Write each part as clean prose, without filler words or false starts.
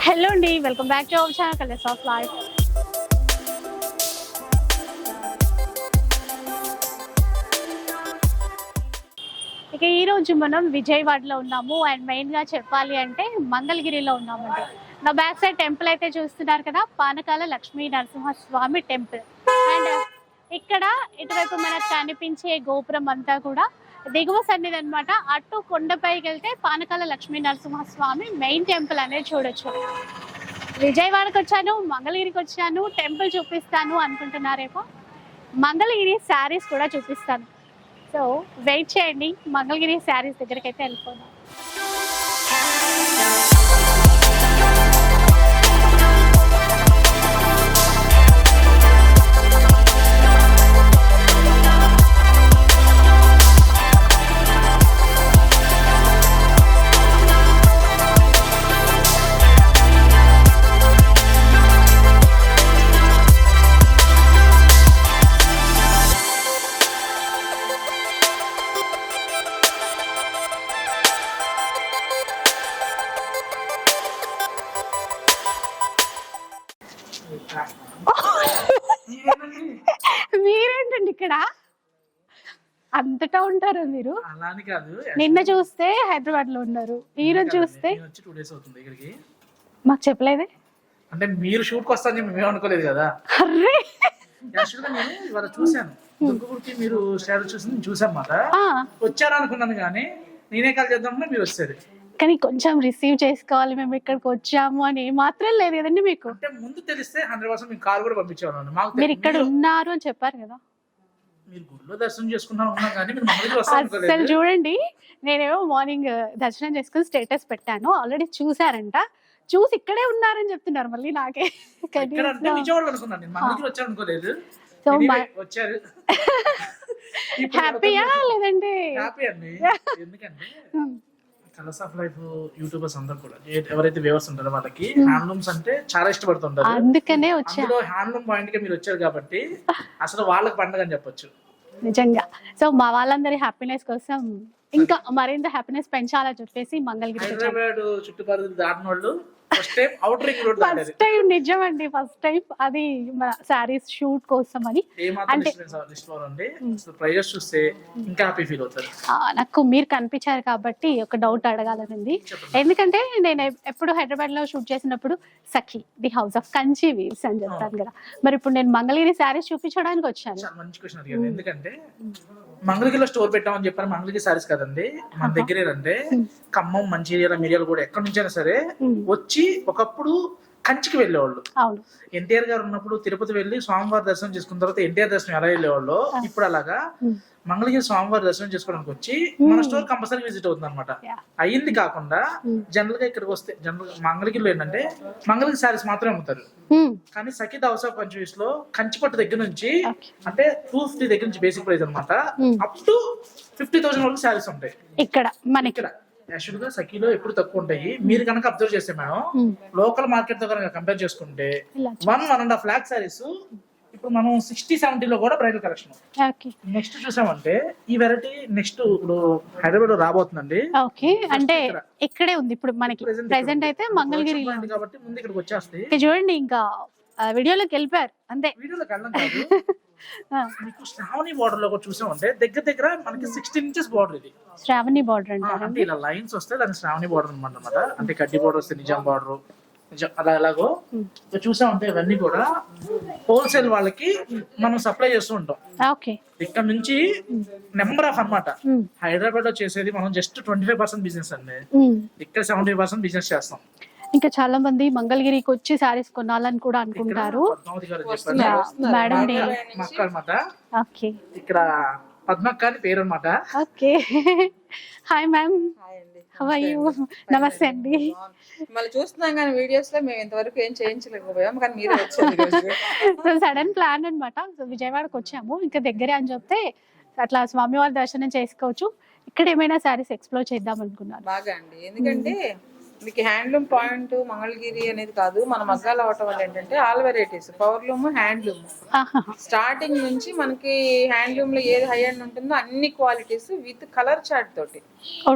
Hello అండి, welcome back to our channel colours of life. ఇక ఈరోజు మనం విజయవాడలో ఉన్నాము అండ్ మెయిన్గా చెప్పాలి అంటే మంగళగిరిలో ఉన్నామండి. నా బ్యాక్ సైడ్ టెంపుల్ అయితే చూస్తున్నారు కదా, పానకాల లక్ష్మీ నరసింహస్వామి టెంపుల్. అండ్ ఇక్కడ ఇటువైపు మనకు కనిపించే గోపురం అంతా కూడా దిగువ సన్నిధి అనమాట. అటు కొండపైకి వెళ్తే పానకాల లక్ష్మీ నరసింహస్వామి మెయిన్ టెంపుల్ అనేది చూడొచ్చు. విజయవాడకి వచ్చాను, మంగళగిరికి వచ్చాను, టెంపుల్ చూపిస్తాను అనుకుంటున్నారేమో, మంగళగిరి శారీస్ కూడా చూపిస్తాను. సో వెయిట్ చేయండి, మంగళగిరి శారీస్ దగ్గరికి అయితే వెళ్ళిపోదాం. మీరేంటండి ఇక్కడ అంతటా ఉంటారు మీరు? అలాని కాదు, నిన్న చూస్తే హైదరాబాద్ లో ఉన్నారు, ఈ రోజు చూస్తే 2 days అవుతుంది ఇక్కడికి. మాకు చెప్పలేదే. అంటే మీరు షూట్ కి వస్తారని మేము అనుకోలేదు కదా. అర్రే, యాక్చువల్ గా నేను ఇవాళ చూసాను, దుర్గగుడికి మీరు స్టేటస్ చూసి చూసామాట, వచ్చారు అనుకున్నాను కానీ నేనే కాల్ చేద్దామని మీరు వచ్చారు. కానీ కొంచెం రిసీవ్ చేసుకోవాలి, మేము ఇక్కడికి వచ్చాము అని మాత్రం లేదు కదండి మీకు. అంటే ముందు తెలిస్తే 100% మీకు కాల్ కూడా పంపించేవాళ్ళం. మాకు మీరు ఇక్కడ ఉన్నారు అని చెప్పారు కదా. మీరు గుడిలో దర్శనం చేసుకున్నాం ఉన్నాం కానీ మీరు మంగళగిరి వస్తారు. అసలు చూడండి, నేనేమో మార్నింగ్ దర్శనం చేసుకుని స్టేటస్ పెట్టాను, ఆల్రెడీ చూసారంట, చూసి ఇక్కడే ఉన్నారని చెప్తున్నారు మళ్ళీ నాకే. విజయవాడ అనుకున్నాను, నేను మంగళగిరి వచ్చాను అనుకోలేదు. సో వచ్చారు. హ్యాపీయా లేదంటే? హ్యాపీ అండి. ఎందుకంటే కలర్స్ ఆఫ్ లైఫ్ యూట్యూబర్స్ అందరూ కూడా ఎవరైతే వ్యూవర్స్ ఉంటారో వాళ్ళకి హ్యాండ్లూమ్స్ అంటే చాలా ఇష్టపడుతుంటారు. అందుకనే వచ్చాను. హ్యాండ్లూమ్ పాయింట్ గా మీరు వచ్చారు కాబట్టి అసలు వాళ్ళకి పండుగ అని చెప్పొచ్చు నిజంగా. సో మా వాళ్ళందరి హ్యాపీనెస్ కోసం ఇంకా మరింత హ్యాపీనెస్ పెంచాలని చెప్పేసి మంగళగిరి హైదరాబాద్ చుట్టుపక్కల దాటిన వాళ్ళు first time outer ring road దాటారు. ఫస్ట్ టైం, నిజమండి, ఫస్ట్ టైం. అది సారీస్ షూట్ కోసం అని. అంటే ప్రైజెస్ చూస్తే ఇంకా హ్యాపీ ఫీల్ అవుతారు. నాకు మీరు కనిపించారు కాబట్టి ఒక డౌట్ అడగాలనుంది. ఎందుకంటే నేను ఎప్పుడు హైదరాబాద్ లో షూట్ చేసినప్పుడు Sakhi the house of Kanchi weaves అని చెప్తాను కదా, మరి ఇప్పుడు నేను మంగళగిరి శారీస్ చూపించడానికి వచ్చాను. మంచి క్వశ్చన్ అడిగాను. ఎందుకంటే మంగళగిరిలో స్టోర్ పెట్టామని చెప్పారు, మంగళగిరి సారీస్ కదండి మన దగ్గర అంటే ఖమ్మం, మంచిర్యాల, మిర్యాల కూడా ఎక్కడి నుంచైనా సరే వచ్చి ఒకప్పుడు కంచికి వెళ్ళేవాళ్ళు. ఎన్టీఆర్ గారు ఉన్నప్పుడు తిరుపతి వెళ్ళి స్వామివారి దర్శనం చేసుకున్న తర్వాత ఎన్టీఆర్ దర్శనం ఎలా వెళ్ళేవాళ్ళు, ఇప్పుడు అలాగా మంగళగిరి స్వామివారి దర్శనం చేసుకోవడానికి వచ్చి మన స్టోర్ కంపల్సరీ విజిట్ అవుతుంది అనమాట. అయ్యింది కాకుండా జనరల్ గా ఇక్కడికి వస్తే జనరల్ మంగళగిరిలో ఏంటంటే మంగళగిరి సారీస్ మాత్రమే అమ్ముతారు. కానీ సఖిత్ హౌస్ ఆఫ్ కంచి లో కంచిపట్టు దగ్గర నుంచి అంటే 250 దగ్గర నుంచి బేసిక్ ప్రైస్ అనమాట, అప్ టు 50,000 వరకు సారీస్ ఉంటాయి ఇక్కడ మనకి. ఇక్కడ యాక్చువల్ గా సఖీలో ఎప్పుడు తక్కువ ఉంటాయి. మీరు కనుక అబ్జర్వ్ చేస్తే మేడం, లోకల్ మార్కెట్ తో కనుక కంపేర్ చేసుకుంటే 1.5 lakh సారీస్ ఇప్పుడు మనం 60-70 లో కూడా బ్రైడల్ కలెక్షన్. నెక్స్ట్ చూసామంటే ఈ వెరైటీ నెక్స్ట్ ఇప్పుడు హైదరాబాద్ లో రాబోతుందండి. అంటే ఇక్కడే ఉంది ఇప్పుడు మనకి ప్రెసెంట్ అయితే మంగళగిరి కాబట్టి ముందు ఇక్కడికి వచ్చేస్తాయి. చూడండి, ఇంకా వీడియోలోకి వెళ్ళిపోయారు అంతే. వీడియోలోకి వెళ్ళడం కాదు, మీకు శ్రావణి బార్డర్ లో కూడా చూసామంటే దగ్గర దగ్గర మనకి 16 inches బార్డర్. ఇది శ్రావణి బార్డర్ అంటే ఇలా లైన్స్ వస్తే దాని శ్రావణి బార్డర్ అనమాట. అంటే కడ్డీ బార్డర్ వస్తే నిజాం బార్డర్ అలా ఎలాగో చూసామంటే ఇవన్నీ కూడా హోల్సేల్ వాళ్ళకి మనం సప్లై చేస్తూ ఉంటాం. ఇక్కడ నుంచి నెంబర్ ఆఫ్ అన్నమాట. హైదరాబాద్ లో చేసేది మనం జస్ట్ 25% బిజినెస్ అండి, ఇక్కడ 70% బిజినెస్ చేస్తాం. ఇంకా చాలా మంది మంగళగిరికి వచ్చి సారీస్ కొనాలని కూడా అనుకుంటారు. మేడం ఇక్కడ పద్మక్క అని పేరు అనమాట. Hi ma'am, how are you? నమస్తే అండి. మళ్ళీ చూస్తున్నాం కానీ వీడియోస్ లో మేము ఇంతవరకు ఏం చేయించలేకపోయాం, కానీ మీరే వచ్చారు. సో సడన్ ప్లాన్ అనమాట. సో విజయవాడకి వచ్చాము, ఇంకా దగ్గరే అని చెప్తే అట్లా స్వామివారి దర్శనం చేసుకోవచ్చు, ఇక్కడ ఏమైనా సారీస్ ఎక్స్ప్లోర్ చేద్దాం అనుకున్నాను. బాగా అండి, ఎందుకంటే మీకు హ్యాండ్లూమ్ పాయింట్ మంగళగిరి అనేది కాదు, మన మగ్గాలు అవటం వల్ల ఏంటంటే all varieties powerloom handloom starting నుంచి మనకి హ్యాండ్లూమ్ లో ఏది హై అండ్ ఉంటుందో అన్ని క్వాలిటీస్ విత్ కలర్ చార్ట్ తోటి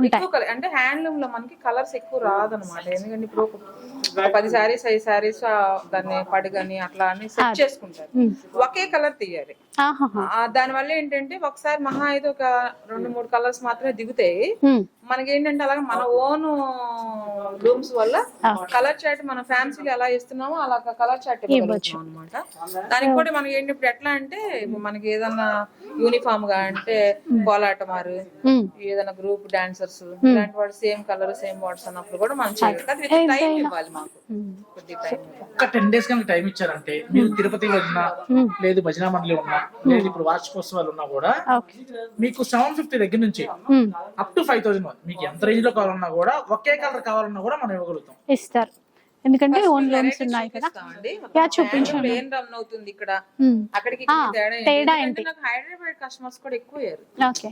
ఎక్కువ అంటే హ్యాండ్లూమ్ లో మనకి కలర్స్ ఎక్కువ రాదనమాట. ఎందుకంటే ఇప్పుడు 10 శారీస్ 5 శారీస్ దాన్ని పడుగని అట్లా అని సెట్ చేసుకుంటారు, ఒకే కలర్ తీయాలి. దాని వల్ల ఏంటంటే ఒకసారి మహా అయితే ఒక 2-3 కలర్స్ మాత్రమే దిగుతాయి. మనకి ఏంటంటే అలాగే మన ఓన్ లూమ్స్ వల్ల కలర్ చార్ట్ మనం ఫ్యాన్సీలు ఎలా ఇస్తున్నామో అలా కలర్ చార్ట్ ఇవ్వగలుగుతాం అనమాట. దానికి కూడా మనకి ఏంటి ఇప్పుడు ఎట్లా అంటే మనకి ఏదన్నా యూనిఫామ్ గా అంటే కోలాటమారు ఏదైనా గ్రూప్ డాన్సర్స్ ఇలాంటి వాడు సేమ్ కలర్ సేమ్ వాట్స్ అన్నప్పుడు కూడా మనం చేయాలి. టైం ఇవ్వాలి మాకు, కొద్ది టైం. ఒక 10 days కనుక టైం ఇచ్చారంటే మీరు తిరుపతి ఉన్నా లేదు భజన మండలి ఉన్నా లేదు ఇప్పుడు వార్షికోత్సవాలు ఉన్నా కూడా మీకు 750 దగ్గర నుంచి అప్ టు 5000 మీకు ఎంత రేంజ్ లో కావాలన్నా కూడా ఒకే కలర్ కావాలన్నా కూడా మనం ఇవ్వగలుగుతాం, ఇస్తారు. ఎందుకంటే ఓన్ లోన్స్ ఉన్నాయి కదా. చూపించండి ఏం రన్ అవుతుంది ఇక్కడ అక్కడికి తేడా ఏంటి. నాకు హైదరాబాద్ కస్టమర్స్ కూడా ఎక్కువయ్యారు.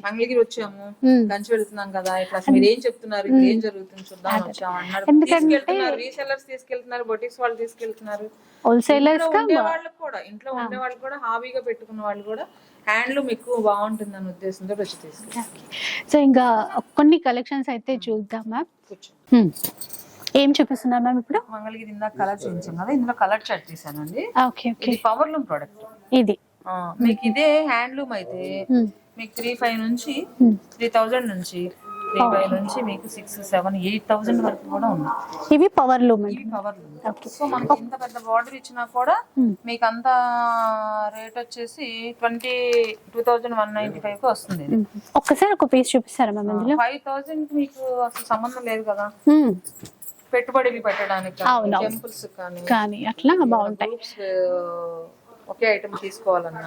మంగళగిరి వచ్చాము, కంచి వెళ్తున్నాం కదా, ఇట్లా మీరు ఏం చెప్తున్నారు, ఇక్కడ ఏం జరుగుతుంది చూద్దాం వచ్చాము అన్నారు. తీసుకెళ్తున్నారు, రీసెల్లర్స్ తీసుకెళ్తున్నారు, బొటిక్స్ వాళ్ళు తీసుకెళ్తున్నారు, హోల్సేలర్స్ ఉండేవాళ్ళకి కూడా ఇంట్లో ఉండే వాళ్ళు కూడా హాబీగా పెట్టుకున్న వాళ్ళు కూడా హ్యాండ్లూమ్ ఎక్కువ బాగుంటుంది అన్న ఉద్దేశంతో వచ్చి తీసుకెళ్ళి. సో ఇంకా కొన్ని కలెక్షన్స్ అయితే చూద్దాం మ్యామ్. ఏం చూపిస్తున్నారు మ్యామ్ ఇప్పుడు? మంగళగిరి ఇందాక కలర్ చూపించాం కదా, ఇందులో కలర్ చార్ట్ తీసానండి. ఇది పవర్లూమ్ ప్రొడక్ట్. ఇది మీకు ఇదే హ్యాండ్లూమ్ అయితే మీకు 3500 నుంచి 3000 నుంచి 3500 నుంచి మీకు 6,000-7,000-8,000 వరకు కూడా ఉన్నాయి. ఇవి పవర్ లూమ్. సో మనకి ఇంత పెద్ద బార్డర్ ఇచ్చినా కూడా మీకు అంత రేట్ వచ్చేసి 22,195 కి వస్తుంది. ఒక్కసారి ఒక పీస్ చూపిస్తారా మ్యామ్? ఇందులో 5,000 మీకు అసలు సంబంధం లేదు కదా పెట్టుబడులు పెట్టడానికి, టెంపుల్స్ కానీ అట్లా బాగుంటాయి. ఒకే ఐటమ్ తీసుకోవాలన్నా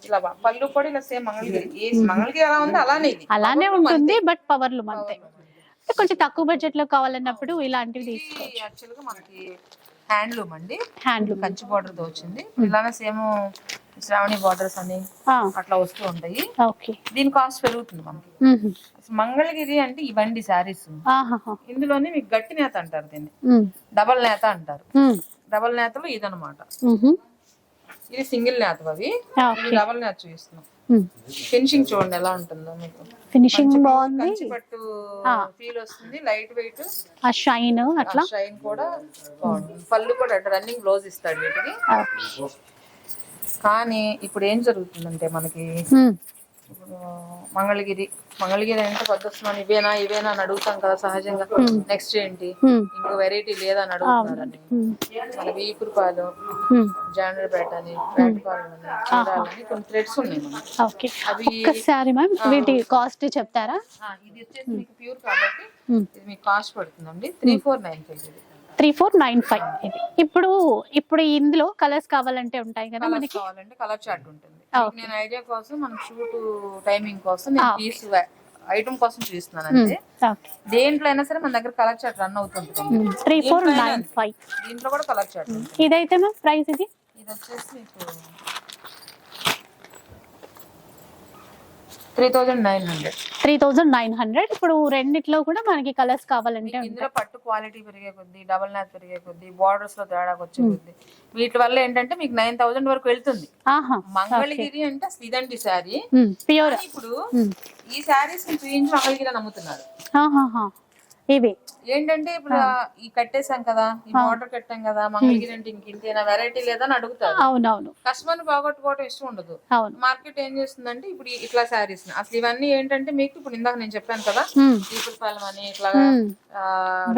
ఇలా పళ్ళు కూడా ఇలా సేమ్ మంగళగిరి మంగళగిరి ఎలా ఉంది అలానే ఉంటుంది, బట్ పవర్ లూమ్ అంతే. కొంచెం తక్కువ బడ్జెట్ లో కావాలన్నప్పుడు ఇలాంటివి తీసుకోవచ్చు. యాక్చువల్ గా మనకి హ్యాండ్లూమ్ అండి, హ్యాండ్లూమ్ కంచి బార్డర్ తో వచ్చింది. ఇలానే సేమ్ శ్రావణి బార్డర్స్ అని అట్లా వస్తూ ఉంటాయి. దీని కాస్ట్ పెరుగుతుంది మనకి. మంగళగిరి అంటే ఇవండి శారీస్, ఇందులోనే మీకు గట్టి నేత అంటారు, దీన్ని డబల్ నేత అంటారు. డబల్ నేతలో ఇదనమాట, ఇది సింగిల్ నేత, అవి డబల్ నేత చూపిస్తున్నాం. ఫినిషింగ్ చూడండి ఎలా ఉంటుందో మీకు. ఫినిషింగ్ బాగుంది, కంచి పట్టు ఫీల్ వస్తుంది, లైట్ వెయిట్, ఆ షైన్ అట్లా షైన్ కూడా బాగుంది. పళ్ళు కూడా రన్నింగ్ బ్లౌజ్ ఇస్తాడు వీటికి. కానీ ఇప్పుడు ఏం జరుగుతుందంటే మనకి మంగళగిరి అంటే పద్ధతి ఇవేనా అని అడుగుతాం కదా సహజంగా. నెక్స్ట్ ఏంటి ఇంకో వెరైటీ లేదా అని అడుగుతున్నారని మన వీపురుపాలు, జాండ్రపేట అని, పేటపాలెం అని, చీరాలని కొన్ని థ్రెడ్స్ ఉన్నాయి మనకి. అవి వీటి కాస్ట్ చెప్తారా? ఇది వచ్చేసి మీకు ప్యూర్ కాబట్టి ఇది మీకు కాస్ట్ పడుతుందండి 3495. 3495. ఇది ఇప్పుడు ఇందులో కలర్స్ కావాలంటే ఉంటాయి కదా మనకి, కావాలంటే కలర్ చార్ట్ ఉంటుంది. నేను ఐడియా కోసం మనకి షూట్ టైమింగ్ కోసం నేను పీస్ ఐటమ్ కోసం చూస్తున్నాను అంతే. దేంట్లో అయినా సరే మన దగ్గర కలర్ చార్ట్ రన్ అవుతుంది. 3495 దీంట్లో కూడా కలర్ చార్ట్. ఇదైతే మ్యామ్ ప్రైస్ ఇది వచ్చేసి మీకు 3,900. ఇప్పుడు రెండిట్లో కూడా మనకి కలర్స్ కావాలంటే ఇందులో పట్టు క్వాలిటీ పెరిగే కొద్ది, డబల్ నాట్ పెరిగే కొద్ది, బార్డర్స్ లో తేడా వచ్చే కొద్ది వీటి వల్ల ఏంటంటే మీకు 9,000 వరకు వెళ్తుంది. మంగళగిరి అంటే అసలు ఇదండి శారీ ప్యూర్. ఇప్పుడు ఈ శారీస్ చూపించి మంగళగిరి అని అమ్ముతున్నారు. ఇవి ఏంటంటే ఇప్పుడు ఈ కట్టేసాం కదా, ఈ బార్డర్ కట్టాం కదా, మంగళగిరి అంటే ఇంకేనా వెరైటీ లేదని అడుగుతారు. అవునవును, కస్టమర్ బాగొట్టుకోవడం ఇష్టం ఉండదు. మార్కెట్ ఏం చేస్తుందంటే ఇప్పుడు ఇట్లా శారీస్ అసలు ఇవన్నీ ఏంటంటే మీకు ఇప్పుడు ఇందాక నేను చెప్పాను కదా ఈపురపాలెం అని ఇట్లా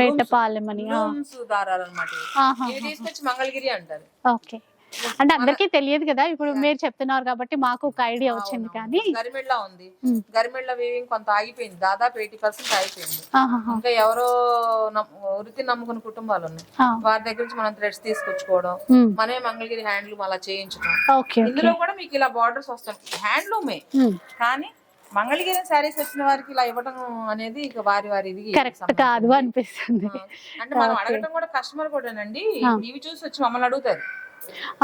వేటపాలెం అని దారాలు అనమాట, ఇవి తీసుకొచ్చి మంగళగిరి అంటారు. ఓకే, అంటే అందరికీ తెలియదు కదా, ఇప్పుడు మీరు చెప్తున్నారు కాబట్టి మాకు ఒక ఐడియా వచ్చింది. కానీ గరిమెళ్ళ ఉంది, గరిమెళ్ళ వీవింగ్ కొంత ఆగిపోయింది, దాదాపు 80% ఆగిపోయింది. ఇంకా ఎవరో వృత్తి నమ్ముకున్న కుటుంబాలు ఉన్నాయి, వారి దగ్గర నుంచి మనం థ్రెడ్స్ తీసుకొచ్చుకోవడం, మనమే మంగళగిరి హ్యాండ్లూమ్ అలా చేయించడం. ఇందులో కూడా మీకు ఇలా బార్డర్స్ వస్తాయి, హ్యాండ్లూమే. కానీ మంగళగిరి శారీస్ వచ్చిన వారికి ఇలా ఇవ్వడం అనేది ఇక వారి ఇది కరెక్ట్ కాదు అనిపిస్తుంది. అంటే మనం అడగటం కూడా కస్టమర్ కూడానండి, ఇవి చూసి వచ్చి మమ్మల్ని అడుగుతారు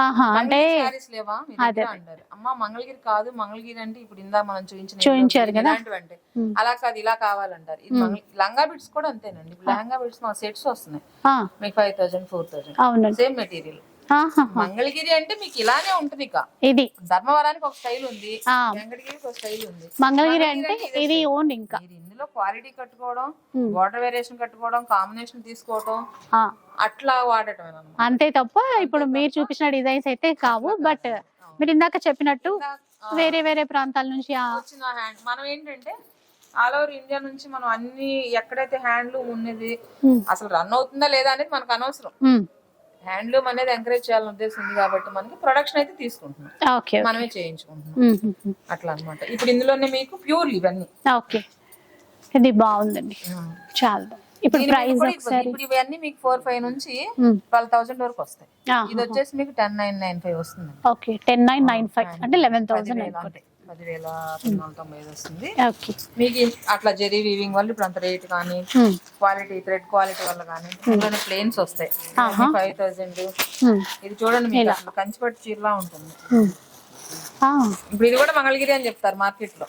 ఆహా, అంటే శారీస్ లేవా మీ దగ్గర అంటారు. అమ్మా మంగళగిరి కాదు, మంగళగిరి అంటే ఇప్పుడు ఇందా మనం చూపించారు కదా ఇలాంటివంటే అలా కాదు ఇలా కావాలంటారు. ఇది లంగా బిట్స్ కూడా అంతేనండి. ఇప్పుడు లెహంగా బిట్స్ మా సెట్స్ వస్తున్నాయి మీకు 5000 4000 అవునండి. Same material. మంగళగిరి అంటే మీకు ఇలానే ఉంటుంది. ఇక ఇది ధర్మవరానికి ఒక స్టైల్ ఉంది, వెంకటగిరికి ఒక స్టైల్ ఉంది. మంగళగిరి అంటే ఇది ఓన్. ఇంకా ఇందులో క్వాలిటీ కట్టుకోవడం, బార్డర్ వేరియేషన్ కట్టుకోవడం, కాంబినేషన్ తీసుకోవడం అట్లా వాడటం అంతే తప్ప ఇప్పుడు మీరు చూపించిన డిజైన్స్ అయితే కావు. బట్ మీరు ఇందాక చెప్పినట్టు వేరే వేరే ప్రాంతాల నుంచి వచ్చిన హ్యాండ్ మనం ఏంటంటే ఆల్ ఓవర్ ఇండియా నుంచి మనం అన్ని ఎక్కడైతే హ్యాండ్లూమ్ ఉన్నది అసలు రన్ అవుతుందా లేదా అనేది మనకు అనవసరం. హ్యాండ్లూమ్ అనేది ఎంకరేజ్ చేయాలని ఉద్దేశం ఉంది కాబట్టి మనకి ప్రొడక్షన్ అయితే తీసుకుంటున్నాం, మనమే చేయించుకుంటున్నాం అట్లా అన్నమాట. ఇప్పుడు ఇందులోనే మీకు ప్యూర్ ఇవన్నీ. ఓకే, ఇది బాగుందండి చాలా. ఇప్పుడు ప్రైస్ ఒకసారి ఇప్పుడు ఇవన్నీ మీకు 4,500 నుంచి 12,000 వరకు వస్తాయి. ఇది వచ్చేసి మీకు 10,995 వస్తుంది. ఓకే, 10,995 అంటే 11,000 10,995 వస్తుంది. మీకు అట్లా జెరీ వీవింగ్ వల్ల ఇప్పుడు అంత రేట్ కానీ క్వాలిటీ థ్రెడ్ క్వాలిటీ వల్ల కానీ ఇందులోనే ప్లేన్స్ వస్తాయి 5,000. ఇది చూడండి మీకు అసలు కంచిపట్టు చీరలా ఉంటుంది. ఇప్పుడు ఇది కూడా మంగళగిరి అని చెప్తారు మార్కెట్ లో,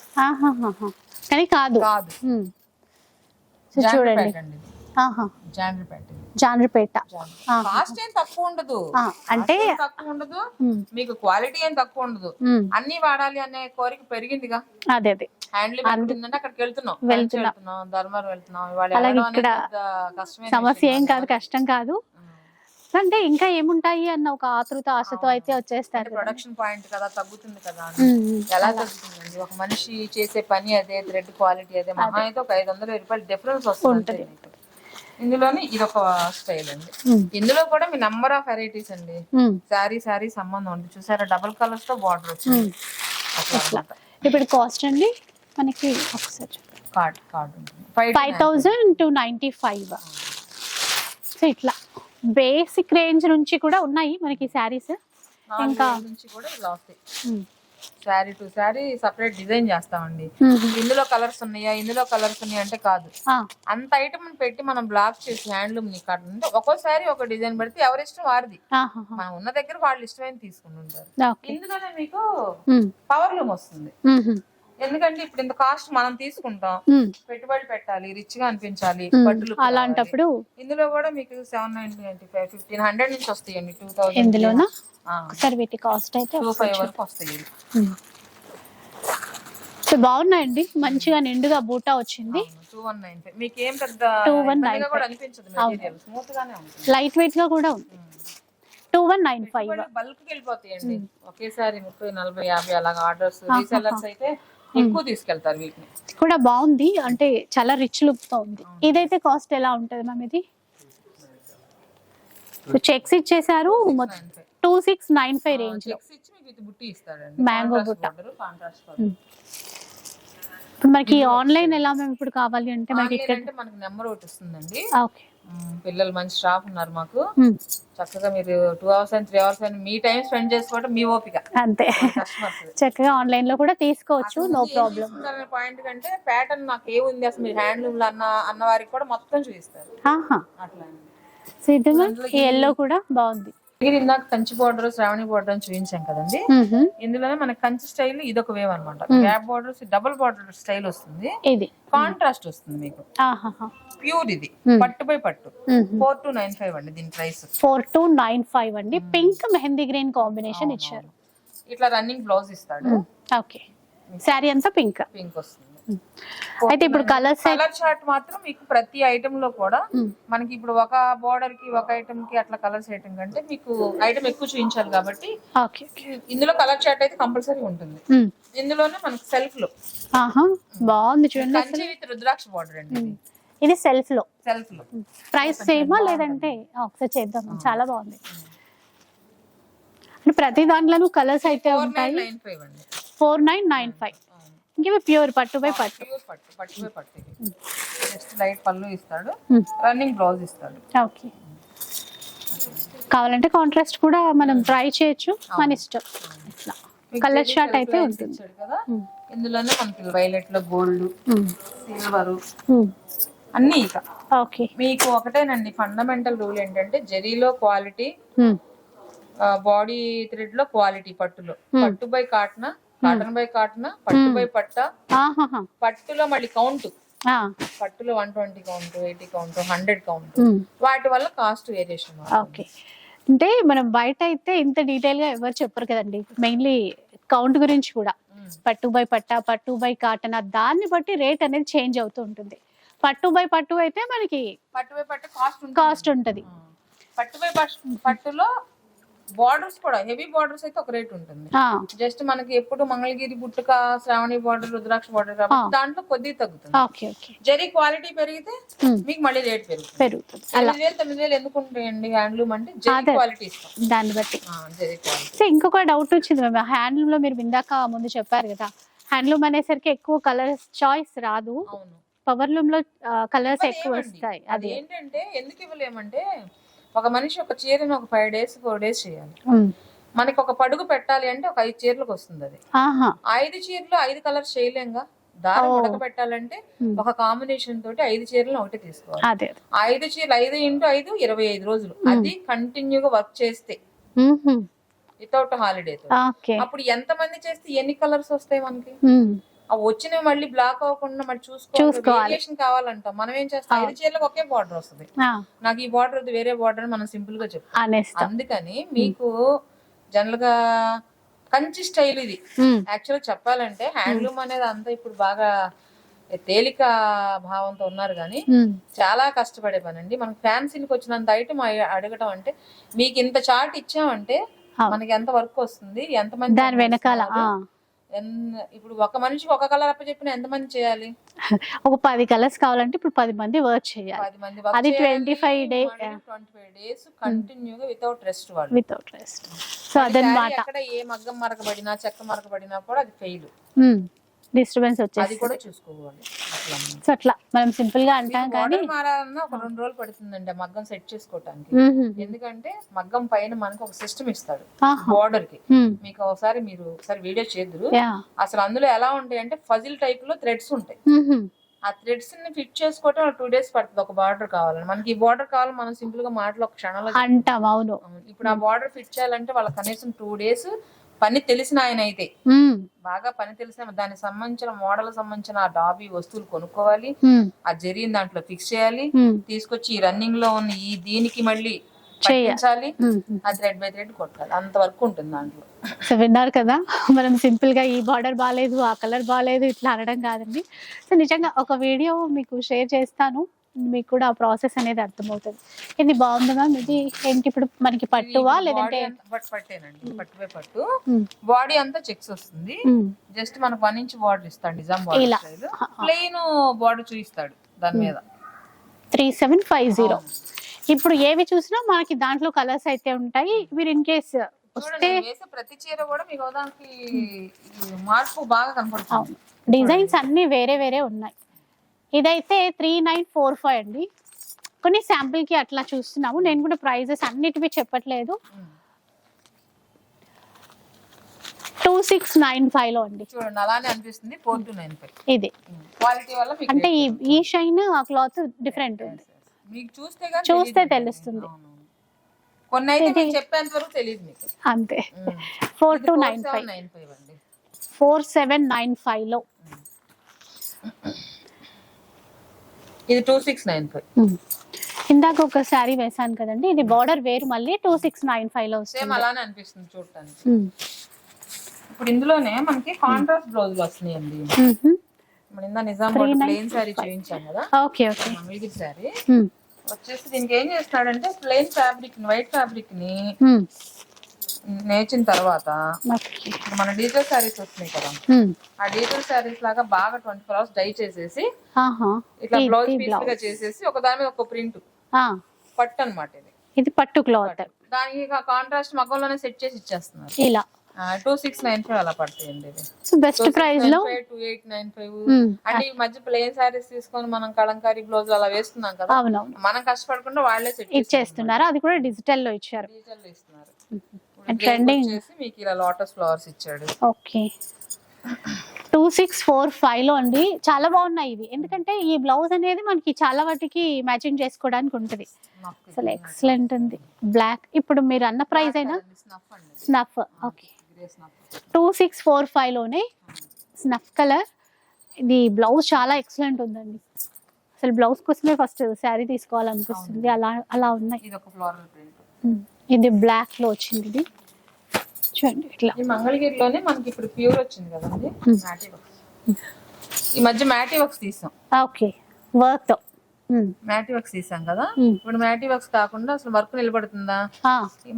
కానీ కాదు. చూడండి జాండ్రిపేట. కాస్ట్ ఏం తక్కువ ఉండదు, అంటే తక్కువ ఉండదు, మీకు క్వాలిటీ ఏం తక్కువ ఉండదు. అన్ని వాడాలి అనే కోరిక పెరిగిందిగా. అదే అదే హ్యాండ్లూమ్ ఉందంటే అక్కడికి వెళ్తున్నాం, ధర్మవరం వెళ్తున్నాం. అలాగే ఇక్కడ సమస్య ఏం కాదు, కష్టం కాదు. అంటే ఇంకా ఏముంటాయి అన్న ఒక ఆతృత ఆశతో అయితే వచ్చేస్తారు. ప్రొడక్షన్ పాయింట్ కదా, తగ్గుతుంది కదా. ఎలా తగ్గుతుందండి? ఒక మనిషి చేసే పని అదే, థ్రెడ్ క్వాలిటీ అదే, మహా అయితే ఒక 500 రూపాయలు డిఫరెన్స్ వస్తుంది. ఇందులోనే ఇదొక స్టైల్ అండి. ఇందులో కూడా మీ నంబర్ ఆఫ్ వెరైటీస్ అండి. శారీ సంబంధం ఉంది. చూసారా డబుల్ కలర్స్ తో బార్డర్ వచ్చింది. ఇప్పుడు కాస్ట్ అండి మనకి ఒకసారి కార్డ్ 5,295. సో ఇట్లా బేసిక్ రేంజ్ నుంచి కూడా ఉన్నాయి మనకి శారీస్. ఇంకా నుంచి కూడా ఇలా వస్తాయి. Sari to sari separate design చేస్తామండి. ఇందులో కలర్స్ ఉన్నాయా, ఇందులో కలర్స్ ఉన్నాయా అంటే కాదు. అంత ఐటమ్ పెట్టి మనం బ్లాక్ చేసి హ్యాండ్లూమ్ ని అంటే ఒక్కోసారి ఒక డిజైన్ పెడితే ఎవరి ఇష్టం వారిది. మనం ఉన్న దగ్గర వాళ్ళు ఇష్టమైన తీసుకుంటుంటారు. ఇందులోనే మీకు పవర్ లూమ్ వస్తుంది. ఎందుకంటే ఇప్పుడు ఇంత కాస్ట్ మనం తీసుకుంటాం, పెట్టుబడి పెట్టాలి, రిచ్ గా అనిపించాలి పట్టులు. అలాంటప్పుడు ఇందులో కూడా మీకు 795 1,500 నుంచి వస్తాయండి. 2,000 ఇందులోనా ఒకసారి వీటి కాస్ట్ అయితే 2,500 వరకు వస్తాయి. సో బాగున్నాయండి, మంచిగా నిండుగా బూటా వచ్చింది. 2,195 మీకు ఏం పెద్ద కూడా అనిపించదు, మెటీరియల్ స్మూత్ గానే ఉంటుంది, లైట్ వెయిట్ గా కూడా ఉంది. 2,195 బల్క్ వెళ్ళిపోతాయండి. ఒకేసారి 30 40 50 అలాగా ఆర్డర్స్. రీసెల్లర్స్ అయితే ఎక్కువ తీసుకెళ్తారు. వీటిని కూడా బాగుంది, అంటే చాలా రిచ్ లుక్ తో ఉంది. ఇదైతే కాస్ట్ ఎలా ఉంటది మ్యామ్? ఇది చెక్స్ ఇచ్చేసారు 2695 రేంజ్ లో. మ్యాంగో బుట్ట. ఇప్పుడు మనకి ఆన్లైన్ ఎలా మేము ఇప్పుడు కావాలి అంటే మనకి ఇక్కడ మనకి నెంబర్ ఒకటి వస్తుందండి. ఓకే, పిల్లలు మంచి స్టాఫ్ ఉన్నారు మాకు. చక్కగా మీరు 2 hours and 3 hours అని మీ టైం స్పెండ్ చేసుకోవడం మీ ఓపిక అంతే. చక్కగా ఆన్లైన్ లో కూడా తీసుకోవచ్చు, నో ప్రాబ్లం. పాయింట్ కంటే ప్యాటర్న్ నాకు ఏముంది అసలు మీరు హ్యాండ్లూమ్ లో అన్న వారికి కూడా మొత్తం చూపిస్తారు. అట్లా ఎల్లో కూడా బాగుంది. ఇది ఇందాక కంచి బోర్డర్, శ్రావణి బోర్డర్ అని చూపించాం కదండి. ఇందులోనే మనకి కంచి స్టైల్ ఇదొక వేవ్ అనమాట. Gap borders, double border style వస్తుంది. ఇది కాంట్రాస్ట్ వస్తుంది మీకు. ప్యూర్ ఇది పట్టు బై పట్టు. 4,295 అండి దీని ప్రైస్. 4,295 అండి. పింక్ మెహందీ గ్రీన్ కాంబినేషన్ ఇచ్చారు. ఇట్లా రన్నింగ్ బ్లౌజ్ ఇస్తాడు. ఓకే, శారీ అంతా పింక్ వస్తుంది. అయితే ఇప్పుడు కలర్ చార్ట్ మాత్రం మీకు ప్రతి ఐటమ్ లో కూడా మనకి ఇప్పుడు ఒక బోర్డర్ కి ఒక ఐటమ్ కి అట్లా కలర్స్ ఐటమ్ కంటే మీకు ఐటమ్ ఎక్కువ చూపించాలి కాబట్టి ఇందులో కలర్ చార్ట్ అయితే కంపల్సరీ ఉంటుంది. ఇందులోనే మనకి సెల్ఫ్ లో బాగుంది చూడండి. కంచి విత్ రుద్రాక్ష బోర్డర్ అండి. ఇది సెల్ఫ్ లో. ప్రైస్ సేమా లేదంటే ఒకసారి చేద్దాం. చాలా బాగుంది. ప్రతి దాంట్లోనూ కలర్స్ అయితే ఉంటాయి. 4,995. ఇంకేవి ప్యూర్ పట్టు బై పట్టు. లైట్ పళ్ళు ఇస్తాడు, రన్నింగ్ బ్లౌజ్ ఇస్తాడు. ఓకే, కావాలంటే కాంట్రాస్ట్ కూడా మనం ట్రై చేయొచ్చు, మన ఇష్టం. ఇట్లా కలర్ షార్ట్ అయితే ఉంటుంది కదా. ఇందులోనే మనకి వైలెట్ లో గోల్డ్, సిల్వర్ అన్ని. ఇక ఓకే, మీకు ఒకటేనండి ఫండమెంటల్ రూల్ ఏంటంటే జరీలో క్వాలిటీ బాడీ థ్రెడ్ లో క్వాలిటీ పట్టులో పట్టు by cotton, cotton by cotton, పట్టు బై పట్ట, ఆహాహా. పట్టులో మళ్ళీ కౌంట్, ఆ, పట్టులో 120 కౌంట్, 80 కౌంట్, 100 కౌంట్, వాటి వల్ల కాస్ట్ వేరియేషన్. ఓకే. అంటే మనం బయట అయితే ఇంత డీటెయిల్ గా ఎవరు చెప్పరు కదండి, మెయిన్లీ కౌంట్ గురించి కూడా. పట్టు బై పట్ట, పట్టు బై కాటన్, దాన్ని బట్టి రేట్ అనేది చేంజ్ అవుతూ ఉంటుంది. పట్టు బై పట్టు అయితే మనకి పట్టు బై పట్టు కాస్ట్ ఉంటది. పట్టు బై పట్టులో బార్డర్స్ కూడా హెవీ బార్డర్స్ అయితే ఒక రేట్ ఉంటుంది. ఆ, జస్ట్ మనకి ఎప్పుడు మంగళగిరి బుట్టుక, శ్రావణి బార్డర్, రుద్రాక్ష బార్డర్ దాంట్లో కొద్దిగా తగ్గుతుంది. Okay okay. జరీ క్వాలిటీ పెరిగితే మీకు మళ్ళీ రేట్ పెరుగుతుంది. 8,000 ఎందుకు ఉంటాయండి హ్యాండ్లూమ్ అంటే జరీ క్వాలిటీ ఇస్తాం, దాన్ని బట్టి. జరీ క్వాలిటీ. సో ఇంకొక డౌట్ వచ్చింది మ్యామ్, హ్యాండ్లూమ్ లో మీరు ఇందాక ముందు చెప్పారు కదా, హ్యాండ్లూమ్ అనేసరికి ఎక్కువ కలర్స్ చాయిస్ రాదు, అవును. పవర్ లూమ్ లో కలర్స్ ఎక్కువ వస్తాయి. అది ఏంటంటే ఎందుకు ఇవ్వలేమంటే ఒక మనిషి ఒక చీరని ఒక 5 days 4 days చేయాలి. మనకి ఒక పడుగు పెట్టాలి అంటే ఒక 5 చీరలకు వస్తుంది. అది 5 చీరలు 5 కలర్స్ చేయలేంగా. దారం ఉడక పెట్టాలంటే ఒక కాంబినేషన్ తోటి 5 చీరలు ఒకటి తీసుకోవాలి. 5 చీరలు 5 × 5 25 రోజులు. అది కంటిన్యూగా వర్క్ చేస్తే వితౌట్ హాలిడే. అప్పుడు ఎంత మంది చేస్తే ఎన్ని కలర్స్ వస్తాయి మనకి? అవి వచ్చినవి మళ్ళీ బ్లాక్ అవ్వకుండా మళ్ళీ చూసుకోవాలి. కావాలంటాం. మనం ఏం చేస్తాం, 5 చీరలకు ఒకే బార్డర్ వస్తుంది. నాకు ఈ బార్డర్ వద్దు, వేరే బార్డర్ మనం సింపుల్ గా చెప్తాం. అందుకని మీకు జనరల్ గా కంచి స్టైల్ ఇది. యాక్చువల్ చెప్పాలంటే హ్యాండ్లూమ్ అనేది అంతా ఇప్పుడు బాగా తేలిక భావంతో ఉన్నారు కానీ చాలా కష్టపడే పని అండి. మనకి ఫ్యాన్సీకి వచ్చినంత ఐటమ్ అడగటం అంటే, మీకు ఇంత చార్ట్ ఇచ్చామంటే మనకి ఎంత వర్క్ వస్తుంది, ఎంతమంది దాని వెనకాల. ఇప్పుడు ఒక మనిషికి ఒక కలర్ అప్పచెప్పిన ఎంత మంది చేయాలి? ఒక 10 కలర్స్ కావాలంటే ఇప్పుడు 10 మంది వర్క్ చేయాలి. 10 మంది అది 25 days కంటిన్యూగా without rest. Without rest. So అదన్నమాట. అక్కడ ఏ మగ్గం మరకబడినా చెక్క మరకబడినా కూడా అది ఫెయిల్, డిస్టర్బెన్స్ వచ్చేసి అది కూడా చూసుకోవాలి. సో అట్లా మనం సింపుల్ గా అంటాం కానీ మారాలన్నా ఒక 2 రోజులు పడుతుందండి మగ్గం సెట్ చేసుకోవడానికి. ఎందుకంటే మగ్గం పైన మనకు ఒక సిస్టమ్ ఇస్తాడు బోర్డర్ కి. మీకు ఒకసారి మీరు వీడియో చేద్దరు. అసలు అందులో ఎలా ఉంటాయి అంటే ఫజిల్ టైప్ లో థ్రెడ్స్ ఉంటాయి. ఆ థ్రెడ్స్ ని ఫిట్ చేసుకోవటం 2 days పడుతుంది. ఒక బార్డర్ కావాలని, మనకి ఈ బార్డర్ కావాలి మనం సింపుల్ గా మాటలో ఒక క్షణంలో అంటాం. అవును. ఇప్పుడు ఆ బార్డర్ ఫిట్ చేయాలంటే వాళ్ళకి కనీసం 2 days పని తెలిసిన ఆయన అయితే, బాగా పని తెలిసిన దానికి సంబంధించిన మోడల్ సంబంధించిన ఆ డాబీ వస్తువులు కొనుక్కోవాలి, ఆ జరీని దాంట్లో ఫిక్స్ చేయాలి, తీసుకొచ్చి ఈ రన్నింగ్ లో ఉన్న ఈ దీనికి మళ్ళీ పట్టించాలి, ఆ థ్రెడ్ బై థ్రెడ్ కొట్టాలి. అంత వర్క్ ఉంటుంది దాంట్లో. సో విన్నారు కదా, మనం సింపుల్ గా ఈ బార్డర్ బాగాలేదు, ఆ కలర్ బాగాలేదు ఇట్లా అనడం కాదండి. సో నిజంగా ఒక వీడియో మీకు షేర్ చేస్తాను, మీకు కూడా ఆ ప్రాసెస్ అనేది అర్థమవుతుంది. ఇది బాగుంది మ్యామ్. ఇది ఏంటి ఇప్పుడు మనకి పట్టువా లేదంటే పట్టేనండి? పట్టు బై పట్టు. బాడీ అంతా చెక్స్ వస్తుంది. జస్ట్ మనకు 1 inch బార్డర్ ఇస్తాడు, Nizam border style. Plain border చూపిస్తాడు దాని మీద. 3750. ఇప్పుడు ఏవి చూసినా మనకి దాంట్లో కలర్స్ అయితే ఉంటాయి. మీరు ఇన్ కేస్ వస్తే ప్రతి చీర కూడా మీకు దానికి మార్పు బాగా కనపడుతుంది. డిజైన్స్ అన్ని వేరే వేరే ఉన్నాయి. ఇదైతే 3945 అండి. కొన్ని శాంపుల్ కి అట్లా చూస్తున్నాము. నేను కూడా ప్రైజెస్ అన్నిటివి చెప్పట్లేదు. 2695 లో అండి. చూడండి అలానే అనిపిస్తుంది. 4295 ఇది క్వాలిటీ వల్ల అంటే ఈ షైన్ ఆ క్లాత్ డిఫరెంట్ ఉంది. మీకు చూస్తే తెలుస్తుంది. కొన్ని అయితే మీకు చెప్పేంత వరకు తెలియదు మీకు. అంతే. 4295 అండి. 4795 లో ఇది 2695. ఇందాక ఒక శారీ వేసాను కదండి, ఇది బార్డర్ వేరు, మళ్ళీ 2695 లో వస్తుంది. సేమ్ అలానే అనిపిస్తుంది చూడటానికి. ఇప్పుడు ఇందులోనే మనకి కాంట్రాస్ట్ బ్లౌజ్ వస్తున్నాయండి. మన ఇందా నిజాం ప్లెయిన్ శారీ చూపించాం కదా. Okay okay. మంగళగిరి శారీ వచ్చేసి దీనికి ఏం చేస్తాడంటే ప్లెయిన్ ఫ్యాబ్రిక్ ని, వైట్ ఫ్యాబ్రిక్ ని నేర్చిన తర్వాత మన డీటెయిల్ శారీస్ వస్తున్నాయి కదా, ఆ డీటెయిల్ శారీస్ లాగా బాగా 24 hours డై చేసేసి ఇట్లా బ్లౌజ్ పీస్ గా చేసేసి ఒక దాని మీద ఒక ప్రింట్ పట్టు అన్నమాట. ఇది పట్టు క్లాత్. దానికి కాంట్రాస్ట్ మగ్గంలోనే సెట్ చేసి ఇచ్చేస్తున్నారు. ఇలా 2695 అలా పడతాయండి. బెస్ట్ ప్రైస్ లో 2895. అంటే ఈ మధ్య ప్లెయిన్ సారీస్ తీసుకొని మనం కలంకారీ బ్లౌజ్ అలా వేస్తున్నాం కదా. అవునవును. మనం కష్టపడకుండా వాళ్ళే సెట్ ఇచ్చేస్తున్నారు. అది కూడా డిజిటల్ లో ఇచ్చారు. డిజిటల్ లో ఇస్తున్నారు. ట్రెండింగ్ చేసి మీకు ఇలా లోటస్ ఫ్లవర్స్ ఇచ్చాడు. ఓకే. 2 2645 లో అండి. చాలా బాగున్నాయి ఇవి, ఎందుకంటే ఈ బ్లౌజ్ అనేది మనకి చాలా వాటికి మ్యాచింగ్ చేసుకోవడానికి ఉంటుంది. అసలు ఎక్సలెంట్ ఉంది. బ్లాక్ ఇప్పుడు మీరు అన్న ప్రైస్ అయినా స్నఫ్. ఓకే, 2645 లోనే స్నఫ్ కలర్. ఇది బ్లౌజ్ చాలా ఎక్సలెంట్ ఉందండి. అసలు బ్లౌజ్ కోసమే ఫస్ట్ శారీ తీసుకోవాలనిపిస్తుంది. అలా అలా ఉన్నాయి. ఇది బ్లాక్ లో వచ్చింది. ఇది చూడండి ఇట్లా. ఈ మంగళగిరిలోనే మనకి ఇప్పుడు ప్యూర్ వచ్చింది కదండి, మ్యాటీ వర్క్స్. ఈ మధ్య మ్యాటీ వర్క్స్ తీసాం. ఓకే, వర్క్ తో మ్యాటీ వర్క్స్ తీసాం కదా. ఇప్పుడు మ్యాటీ వర్క్స్ కాకుండా అసలు వర్క్ నిలబడుతుందా,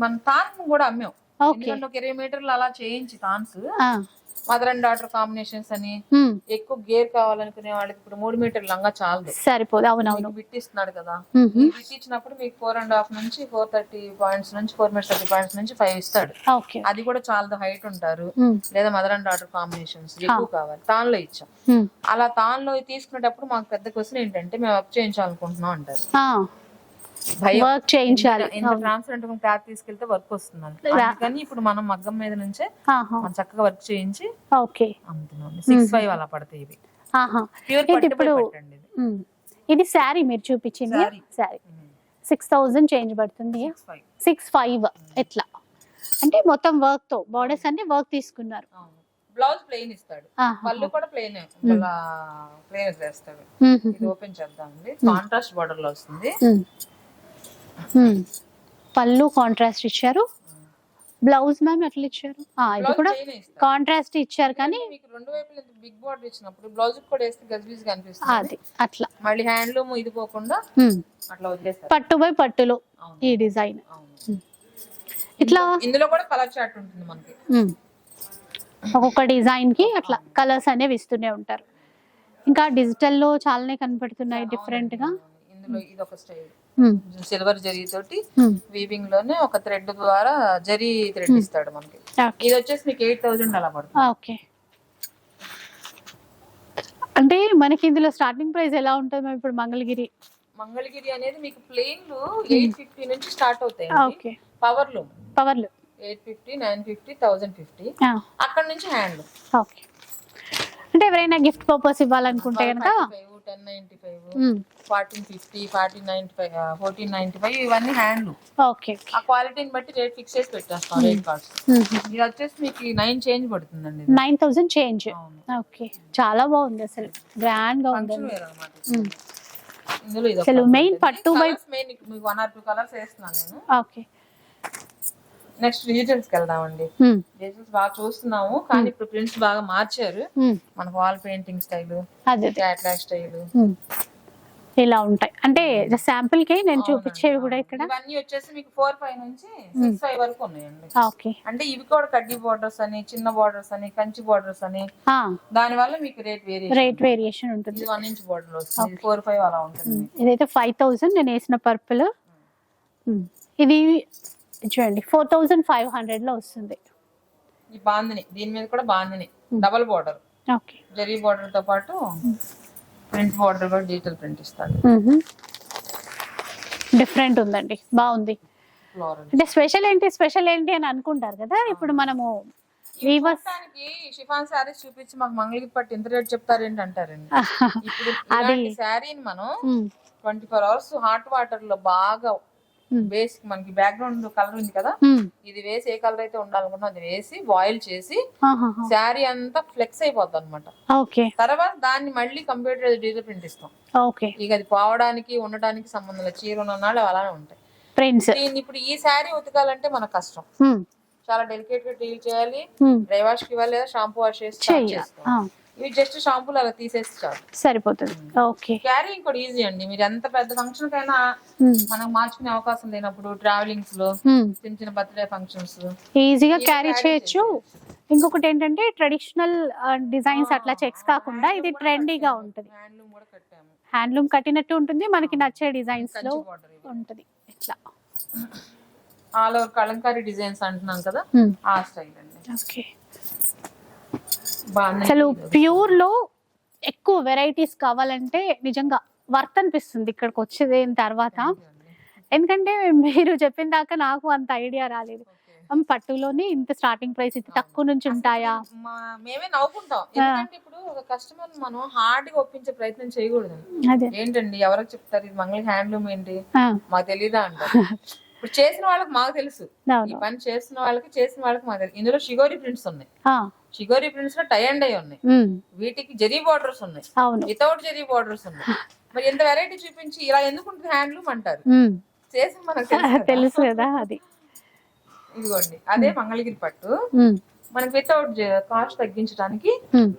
మన తాన్స్ కూడా అమ్మాం. ఎందుకంటే ఒక 20 మీటర్లు అలా చేయించి తాన్స్ మదర్ అండ్ డాటర్ కాంబినేషన్స్ అని ఎక్కువ గేర్ కావాలనుకునే వాళ్ళకి ఇప్పుడు 3 మీటర్ల లంగా చాలు, సరిపోదు. అవునవును, బిట్టిస్తున్నాడు కదా. బిట్టిచ్చినప్పుడు మీకు 4.5 నుంచి 430 పాయింట్స్ నుంచి 430 పాయింట్స్ నుంచి 5 ఇస్తాడు. అది కూడా చాలా హైట్ ఉంటారు, లేదా మదర్ అండ్ డాటర్ కాంబినేషన్స్ ఎక్కువ కావాలి. తాన్లో ఇచ్చాం. అలా తాన్లో తీసుకునేటప్పుడు మాకు పెద్ద క్వశ్చన్ ఏంటంటే, మేము వర్క్ చేయించాలనుకుంటున్నాం అంటారు. వర్క్ చేయించాలి, ఇంత ట్రాన్స్పరెంట్ క్లాత్ తీసుకెళ్తే వర్క్ వస్తుంది. అందుకని ఇప్పుడు మనం మగ్గం మీద నుంచే మనం చక్కగా వర్క్ చేయించి అమ్ముతున్నాం. 65 అలా పడతాయి ఇవి. ఇప్పుడు ఇది శారీ మీరు చూపించింది శారీ 6000 చేంజ్ పడుతుంది. 65 ఎట్లా అంటే మొత్తం వర్క్ తో బోర్డర్స్ అన్ని వర్క్ తీసుకున్నారు. బ్లౌజ్ ప్లెయిన్ ఇస్తాడు, పళ్ళు కూడా ప్లెయిన్ వేస్తాడు. ఇది ఓపెన్ చేద్దామండి. కాంట్రాస్ట్ బోర్డర్ లో వస్తుంది. పళ్ళు కాంట్రాస్ట్ ఇచ్చారు. బ్లౌజ్ మ్యామ్ ఎట్లా ఇచ్చారు? ఇది కూడా కాంట్రాస్ట్ ఇచ్చారు, కానీ మీకు రెండు వైపులా బిగ్ బోర్డర్ ఇచ్చినప్పుడు బ్లౌజ్ కూడా వేస్తే గజిబిజ్ కనిపిస్తుంది. అది అట్లా మళ్ళీ హ్యాండ్లూమ్ ఇది పోకుండా అట్లా వదిలేస్తారు. పట్టు బై పట్టులో ఈ డిజైన్ ఇట్లా. ఇందులో కూడా కలర్ చార్ట్ ఉంటుంది మనకి. ఒక్కొక్క డిజైన్ కి అట్లా కలర్స్ అనేవి ఇస్తూనే ఉంటారు. ఇంకా డిజిటల్ లో చాలానే కనపడుతున్నాయి డిఫరెంట్ గా. ఇందులో ఇది ఒక స్టైల్ సిల్వర్ జరీ తోటి వీవింగ్ లోనే ఒక థ్రెడ్ ద్వారా జరీ థ్రెడ్ ఇస్తాడు మనకి. ఇది వచ్చేసి మీకు 8000 అలా పడుతుంది. ఓకే, అంటే మనకి ఇందులో స్టార్టింగ్ ప్రైస్ ఎలా ఉంటుంది? ఇప్పుడు మంగళగిరి అనేది మీకు ప్లెయిన్ 850 నుంచి స్టార్ట్ అవుతాయి. Okay, power loom 850, 950, 1050. అక్కడ నుంచి హ్యాండ్. ఓకే, అంటే ఎవరైనా గిఫ్ట్ పర్పస్ ఇవ్వాలనుకుంటే కనుక 1095, 1450, 1495 ఇవన్నీ హ్యాండ్. ఓకే, ఆ క్వాలిటీని బట్టి రేట్ ఫిక్స్ చేసి పెట్టేస్తాం. రేట్ కార్డ్స్ ఇది వచ్చేసి మీకు 9 చేంజ్ పడుతుందండి. 9000 చేంజ్. ఓకే, చాలా బాగుంది, అసలు గ్రాండ్ గా ఉంది. ఇందులో అసలు మెయిన్ పట్టు మెయిన్ మీకు 1 or 2 కలర్స్ వేస్తున్నాను నేను. ఓకే, నెక్స్ట్ డిజిటల్స్ కి వెళ్దామండి. డిజిటల్స్ బాగా చూస్తున్నాము, కానీ ఇప్పుడు ప్రింట్స్ బాగా మార్చారు. మనకు wall painting style, catalogue style ఇలా ఉంటాయి. అంటే శాంపుల్ కి నేను చూపించేవి కూడా ఇక్కడ ఇవన్నీ వచ్చేసి మీకు 4.5 నుంచి 6.5 వరకు ఉన్నాయండి. ఓకే, అంటే ఇవి కూడా కడ్డీ బోర్డర్స్ అని, చిన్న బోర్డర్స్ అని, కంచి బోర్డర్స్ అని, దాని వల్ల మీకు రేట్ వేరియేషన్ ఉంటుంది. 1 inch బోర్డర్ వస్తుంది, 4.5 అలా ఉంటుంది. ఇదైతే 5000 నేను వేసిన పర్పుల్. ఇది చూడండి 4500 లో వస్తుంది. ఈ బాందిని, దీని మీద కూడా bandhani double border. Okay, zari border తో పాటు ప్రింట్ బోర్డర్ కూడా డిజిటల్ ప్రింట్ ఇస్తాడు. డిఫరెంట్ ఉందండి, బాగుంది. అంటే స్పెషల్ ఏంటి అని అనుకుంటారు కదా. ఇప్పుడు మనము షిఫాన్ శారీస్ చూపించి మాకు మంగళగిరి పట్టు ఇంత రేట్ చెప్తారేంటి అంటారండి. ఇప్పుడు శారీని మనం 24 hours హాట్ వాటర్ లో బాగా బేసిక్ మనకి బ్యాక్గ్రౌండ్ కలర్ ఉంది కదా, ఇది వేసి ఏ కలర్ అయితే ఉండాలనుకున్నా అది వేసి బాయిల్ చేసి శారీ అంతా ఫ్లెక్స్ అయిపోద్ది అనమాట. తర్వాత దాన్ని మళ్ళీ కంప్యూటర్ డిజిటల్ ప్రింట్ ఇస్తాం. ఇక అది పోవడానికి ఉండడానికి సంబంధం లేదు, చీర ఉన్నాళ్ళు అలానే ఉంటాయి ప్రింట్స్. ఇప్పుడు ఈ శారీ ఉతకాలంటే మనకు కష్టం, చాలా డెలికేట్ గా డీల్ చేయాలి. డ్రై వాష్ కి ఇవ్వాలి, లేదా షాంపూ వాష్ చేసి ఇవి జస్ట్ షాంపూలు అలా తీసేసి చాలు, సరిపోతుంది. ఓకే, క్యారింగ్ కూడా ఈజీ అండి. మీరు ఎంత పెద్ద ఫంక్షన్ కైనా మనం మార్చుకునే అవకాశం లేనప్పుడు ట్రావెలింగ్స్ లో చిన్న చిన్న బర్త్డే ఫంక్షన్స్ ఈజీగా క్యారీ చేయొచ్చు. ఇంకొకటి ఏంటంటే ట్రెడిషనల్ డిజైన్స్ అట్లా చెక్స్ కాకుండా ఇది ట్రెండీగా ఉంటుంది. హ్యాండ్లూమ్ కూడా కట్టాము, హ్యాండ్లూమ్ కట్టినట్టు ఉంటుంది, మనకి నచ్చే డిజైన్స్ లో ఉంటుంది. ఇట్లా ఆల్ ఓవర్ కలంకారీ డిజైన్స్ అంటున్నాం కదా, ఆ స్టైల్ అండి. ఓకే, అసలు ప్యూర్ లో ఎక్కువ వెరైటీస్ కావాలంటే నిజంగా వర్త్ అనిపిస్తుంది ఇక్కడికి వచ్చేది తర్వాత. ఎందుకంటే మీరు చెప్పిన దాకా నాకు అంత ఐడియా రాలేదు. పట్టులోనే ఇంత స్టార్టింగ్ ప్రైస్ ఇంత తక్కువ నుంచి ఉంటాయా? మేమే నవ్వుకుంటాం, ఎందుకంటే ఇప్పుడు ఒక కస్టమర్ మనం హార్డ్ గా ఒప్పించే ప్రయత్నం చేయకూడదు. అదే ఏంటండి ఎవరికి చెప్తారు ఇది మంగళ హ్యాండ్లూమ్ ఏంటి ఆ, మాకు తెలీదా అంటారు. ఇప్పుడు చేసిన వాళ్ళకి మాకు తెలుసు, ఈ అవును. పని చేసిన వాళ్ళకి మాకు తెలుసు. ఇందులో షిగోరి ప్రింట్స్ ఉన్నాయి, ఆ, షిగోరి ప్రింట్స్ లో టై అండ్ డై ఉన్నాయి, ఉమ్, వీటికి జరీ బార్డర్స్ ఉన్నాయి, అవును. వితౌట్ జరీ బార్డర్స్ ఉన్నాయి. మరి ఎంత వెరైటీ చూపించి ఇలా ఎందుకు ఉంటుంది హ్యాండ్లూమ్ అంటారు, ఉమ్, చేసిన మనకు తెలుసు కదా. తెలుసు కదా అది. ఇదిగోండి అదే మంగళగిరి పట్టు. ఉమ్, మనకి వితౌట్ కాస్ట్ తగ్గించడానికి ఉమ్,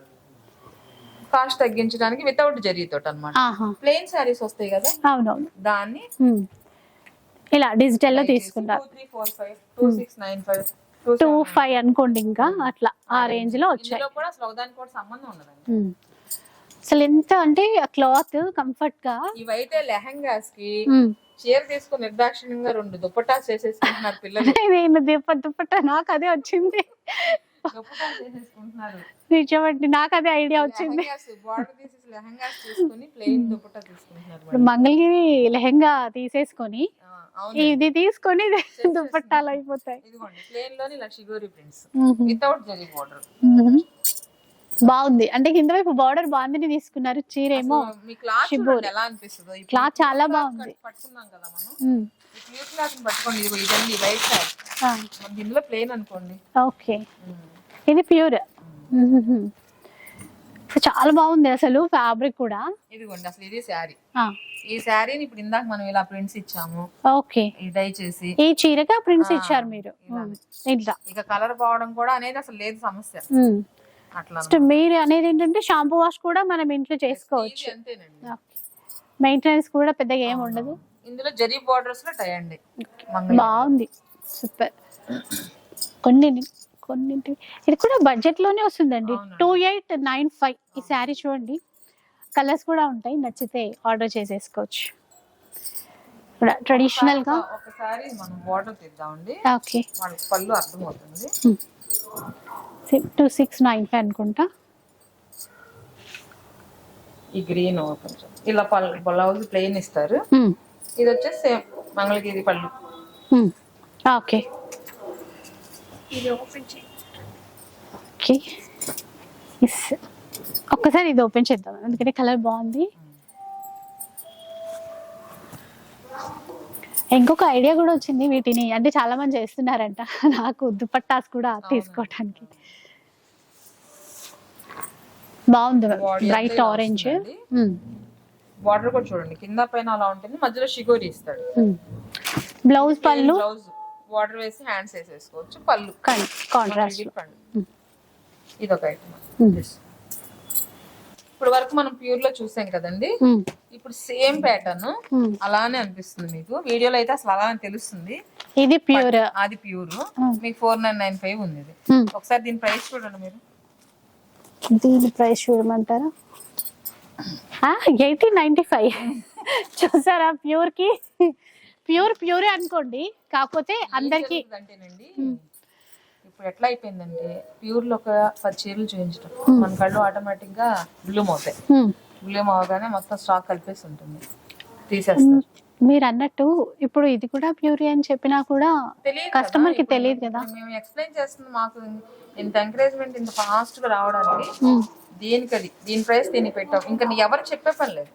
వితౌట్ జరీతో అన్నమాట. ఆహా, ప్లెయిన్ శారీస్ వస్తాయి కదా, అవునవును. దాన్ని ఉమ్, ఇలా డిజిటల్ లో తీసుకుంటారు. 2345 2695 2,500 అనుకోండి, ఇంకా అట్లా ఆ రేంజ్ లో వచ్చాయి. ఇందులో కూడా అసలు ఒకదానికి కూడా సంబంధం ఉండదండి. ఉమ్. అసలు ఎంత అంటే క్లాత్ కంఫర్ట్ గా. ఇవైతే లెహంగాస్ కి ఉమ్. చీర తీసుకుని నిర్దాక్షిణ్యంగా 2 దుప్పటాస్ చేసేసుకుంటున్నారు పిల్లలు. నేను దుప్పట్ట నాకు అదే వచ్చింది. దుప్పటాలు చేసేసుకుంటున్నారు. నిజమండి, నాకు అదే ఐడియా వచ్చింది. బార్డర్ తీసేసి లెహంగాస్ తీసుకుని ప్లెయిన్ దుప్పటా తీసుకుంటున్నారు. ఇప్పుడు మంగళగిరి లెహంగా తీసేసుకొని ఇది తీసుకొని దుప్పట్టాలు అయిపోతాయి. ఇదిగోండి ప్లెయిన్ లోని ఇలా షిగోరి ప్రింట్స్ ఉహు. Without zari border. ఉహు. బాగుంది, అంటే కింద వైపు బార్డర్ బాగుంది తీసుకున్నారు, చీర ఏమో మీ క్లాత్ షిబోరి. ఎలా అనిపిస్తుందో. క్లాత్ చాలా బాగుంది. పట్టుకున్నాం కదా మనం, ఉమ్. ఈ ప్యూర్ క్లాత్ పట్టుకోండి. ఇదిగో ఇదండి వైట్ క్లాత్, ఆ, మనకి ఇందులో ప్లెయిన్ అనుకోండి. ఓకే, ఇది ప్యూర్. ఉహుహు. చాలా బాగుంది అసలు ఫ్యాబ్రిక్ కూడా. ఇదిగోండి అసలు ఇది శారీ. ఆ, ఈ శారీని ఇప్పుడు ఇందాక మనం ఇలా ప్రింట్స్ ఇచ్చాము, ఓకే. ఈ డై చేసి ఈ చీరగా ప్రింట్స్ ఆ, ఇచ్చారు మీరు. ఇలానే. ఇట్లా ఇక కలర్ పోవడం కూడా అనేది అసలు లేదు సమస్య. అట్లా నెక్స్ట్ మీరు అనేది ఏంటంటే షాంపూ వాష్ కూడా మనం ఇంట్లో చేసుకోవచ్చు. ఇది అంతేనండి. మెయింటెనెన్స్ కూడా పెద్దగా ఏం ఉండదు. ఇందులో జరీ బార్డర్స్ లో టై అండి. బాగుంది, సూపర్. కొన్నింటి ఇది కూడా బడ్జెట్ లోనే వస్తుందండి. అవునండి. 2895 ఈ శారీ చూడండి. కలర్స్ కూడా ఉంటాయి, నచ్చితే ఆర్డర్ చేసేసుకోవచ్చు. ట్రెడిషనల్ గా ఒకసారి మనం బార్డర్ తీద్దామండి, ఓకే. మనకి పళ్ళు అర్థమవుతుంది. 2695 అనుకుంటా. ఈ గ్రీన్ కొంచెం ఇలా బ్లౌజ్ ప్లెయిన్ ఇస్తారు. ఇది వచ్చేసి సేమ్ మంగళగిరి పళ్ళు. ఓకే, ఇది ఓపెన్ చేయి. ఓకే, ఒక్కసారి ఇది ఓపెన్ చేద్దాం, ఎందుకంటే కలర్ బాగుంది. ఇంకొక ఐడియా కూడా వచ్చింది వీటిని, అంటే చాలా మంది చేస్తున్నారంట, నాకు దుపట్టాస్ కూడా తీసుకోవటానికి. బాగుంది, బ్రైట్ ఆరెంజ్. బార్డర్ కూడా చూడండి, కింద పైన అలా ఉంటుంది, మధ్యలో షిగోరి ఇస్తాడు. బ్లౌజ్ పళ్ళు బ్లౌజ్ బార్డర్ వేసి హ్యాండ్స్ వేసేసుకోవచ్చు. పళ్ళు కాంట్రాస్ట్. ఇది ఒక ఐటమ్. ఇప్పుడు వరకు మనం ప్యూర్ లో చూసాం కదండి, ఇప్పుడు సేమ్ ప్యాటర్న్ అలానే అనిపిస్తుంది మీకు. వీడియోలో అయితే అసలు అలానే తెలుస్తుంది. ఇది ప్యూర్, అది ప్యూర్. మీకు 4995 ఉంది ఇది. ఒకసారి దీని ప్రైస్ చూడండి మీరు. దీని ప్రైస్ చూడమంటారా? 1895. చూసారా, ప్యూర్ కి ప్యూరే అనుకోండి, కాకపోతే అందరికి అంటేనండి. ఇప్పుడు ఎట్లా అయిపోయిందంటే ప్యూర్ లో ఒక 10 చీరలు చూపించడం మన కళ్ళు ఆటోమేటిక్ గా బ్లూమ్ అవుతాయి. బ్లూమ్ అవగానే మొత్తం స్టాక్ కలిపేసి ఉంటుంది, తీసేస్తారు. మీరు అన్నట్టు ఇప్పుడు ఇది కూడా ప్యూర్ అని చెప్పినా కూడా కస్టమర్ కి తెలియదు కదా. మేము ఎక్స్ప్లెయిన్ చేస్తుంది, మాకు ఇంత ఎంకరేజ్మెంట్ ఇంత ఫాస్ట్ గా రావడానికి దీనికి దీని ప్రైస్ దీనికి పెట్టాం. ఇంకా ఎవరు చెప్పే పని లేదు.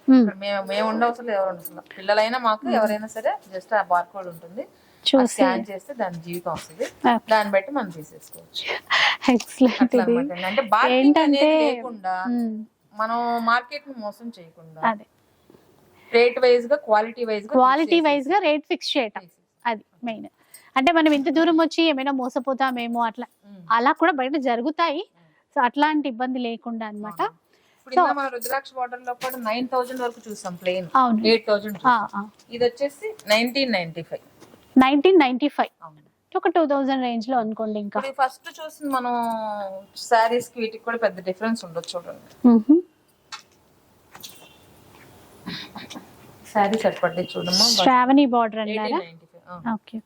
మేము ఉండవసరం లేదు, ఎవరు ఉండవసరం. పిల్లలైనా మాకు ఎవరైనా సరే జస్ట్ ఆ బార్ కోడ్ ఉంటుంది, స్కాన్ చేస్తే దాని జీవితం వస్తుంది, దాన్ని బట్టి మనం తీసేసుకోవచ్చు. అంటే బార్గెనింగ్ అనేది లేకుండా మనం మార్కెట్ ని మోసం చేయకుండా రేట్ వైజ్ గా క్వాలిటీ వైజ్ గా రేట్ ఫిక్స్ చేయటం, అది మెయిన్. అంటే మనం ఇంత దూరం వచ్చి ఏమైనా మోసపోతామేమో అలా కూడా బయట జరుగుతాయి. సో అట్లాంటి ఇబ్బంది లేకుండా అన్నమాట. మన రుద్రాక్ష బార్డర్ లో కూడా 9000 వరకు చూసాం ప్లెయిన్, 8000. ఇది వచ్చేసి 1995. ఒక 2000 రేంజ్ లో అనుకోండి. ఇంకా ఫస్ట్ చూసింది మనం సారీస్ కి వీటికి కూడా పెద్ద డిఫరెన్స్ ఉండదు చూడండి. సారీ సెట్ పడ్డది చూడమ్మా, శ్రావణి బార్డర్ అన్నారా? ఓకే.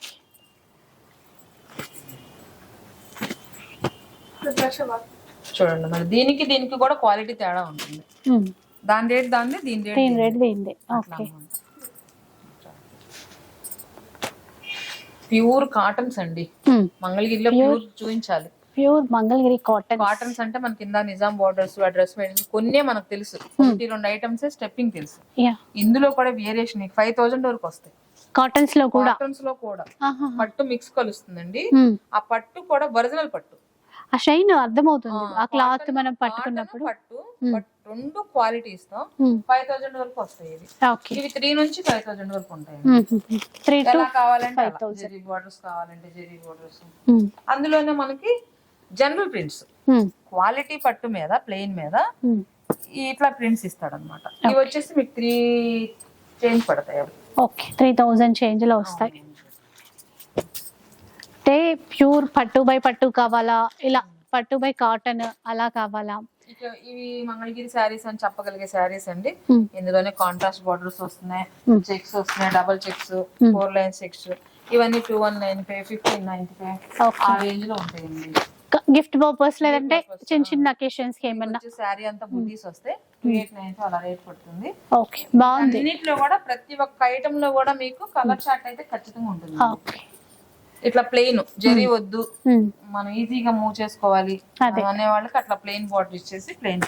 చూడండి మరి దీనికి కూడా క్వాలిటీ తేడా ఉంటుంది. దాని రేట్ దాన్ని, దీని రేట్ దీనిదే. ఓకే. ప్యూర్ కాటన్స్ అండి, మంగళగిరిలో ప్యూర్ చూపించాలి. Pure Mangalagiri cotton. కాటన్స్ అంటే మనకి కింద నిజాం బార్డర్స్, అడ్రస్ కొన్నే మనకు తెలుసు, 22 ఐటమ్స్ స్టెప్పింగ్ తెలుసు. ఇందులో కూడా వేరియేషన్ 5000 వరకు వస్తాయి. కాటన్స్ లో కూడా, కాటన్స్ లో కూడా పట్టు మిక్స్ కలుస్తుందండి. ఆ పట్టు కూడా ఒరిజినల్ పట్టు, ఆ షైన్ అర్థమవుతుంది ఆ క్లాత్ మనం పట్టుకున్నప్పుడు. పట్టు రెండు క్వాలిటీ ఇస్తాం. 5000 వరకు వస్తాయి ఇవి. ఇవి 3 నుంచి 5000 వరకు ఉంటాయి. 3 to ఎలా కావాలంటే జెరీ బోర్డర్స్ కావాలంటే జెరీ బోర్డర్స్. అందులోనే మనకి జనరల్ ప్రింట్స్, క్వాలిటీ పట్టు మీద ప్లెయిన్ మీద ఇట్లా ప్రింట్స్ ఇస్తాడు అనమాట. ఇవి వచ్చేసి మీకు 3 చేంజ్ పడతాయి. ఓకే, 3000 చేంజ్ లో వస్తాయి. అంటే ప్యూర్ పట్టు బై పట్టు కావాలా, ఇలా పట్టు బై కాటన్ అలా కావాలా? ఇవి మంగళగిరి శారీస్ అని చెప్పగలిగే శారీస్ అండి. ఇందులోనే కాంట్రాస్ట్ బార్డర్స్ వస్తున్నాయి, చెక్స్ వస్తున్నాయి, డబుల్ చెక్స్, 4 లైన్ చెక్స్. ఇవన్నీ 2195, 1595 ఆ రేంజ్ లో ఉంటాయండి. గిఫ్ట్ పర్పస్ లేదంటే చిన్న చిన్న అకేషన్స్ కి ఏమన్నా శారీ అంతా బుటీస్ వస్తే 2895 అలా రేట్ పడుతుంది. ఓకే, బాగుంది. అన్నిట్లో కూడా ప్రతి ఒక్క ఐటమ్ లో కూడా మీకు కలర్ చార్ట్ అయితే ఖచ్చితంగా ఉంటుంది. ఓకే, ఇట్లా ప్లెయిన్ జరీ వద్దు, మనం ఈజీగా మూవ్ చేసుకోవాలి అనే వాళ్ళకి అట్లా ప్లెయిన్ బార్డర్ ఇచ్చేసి ప్లెయిన్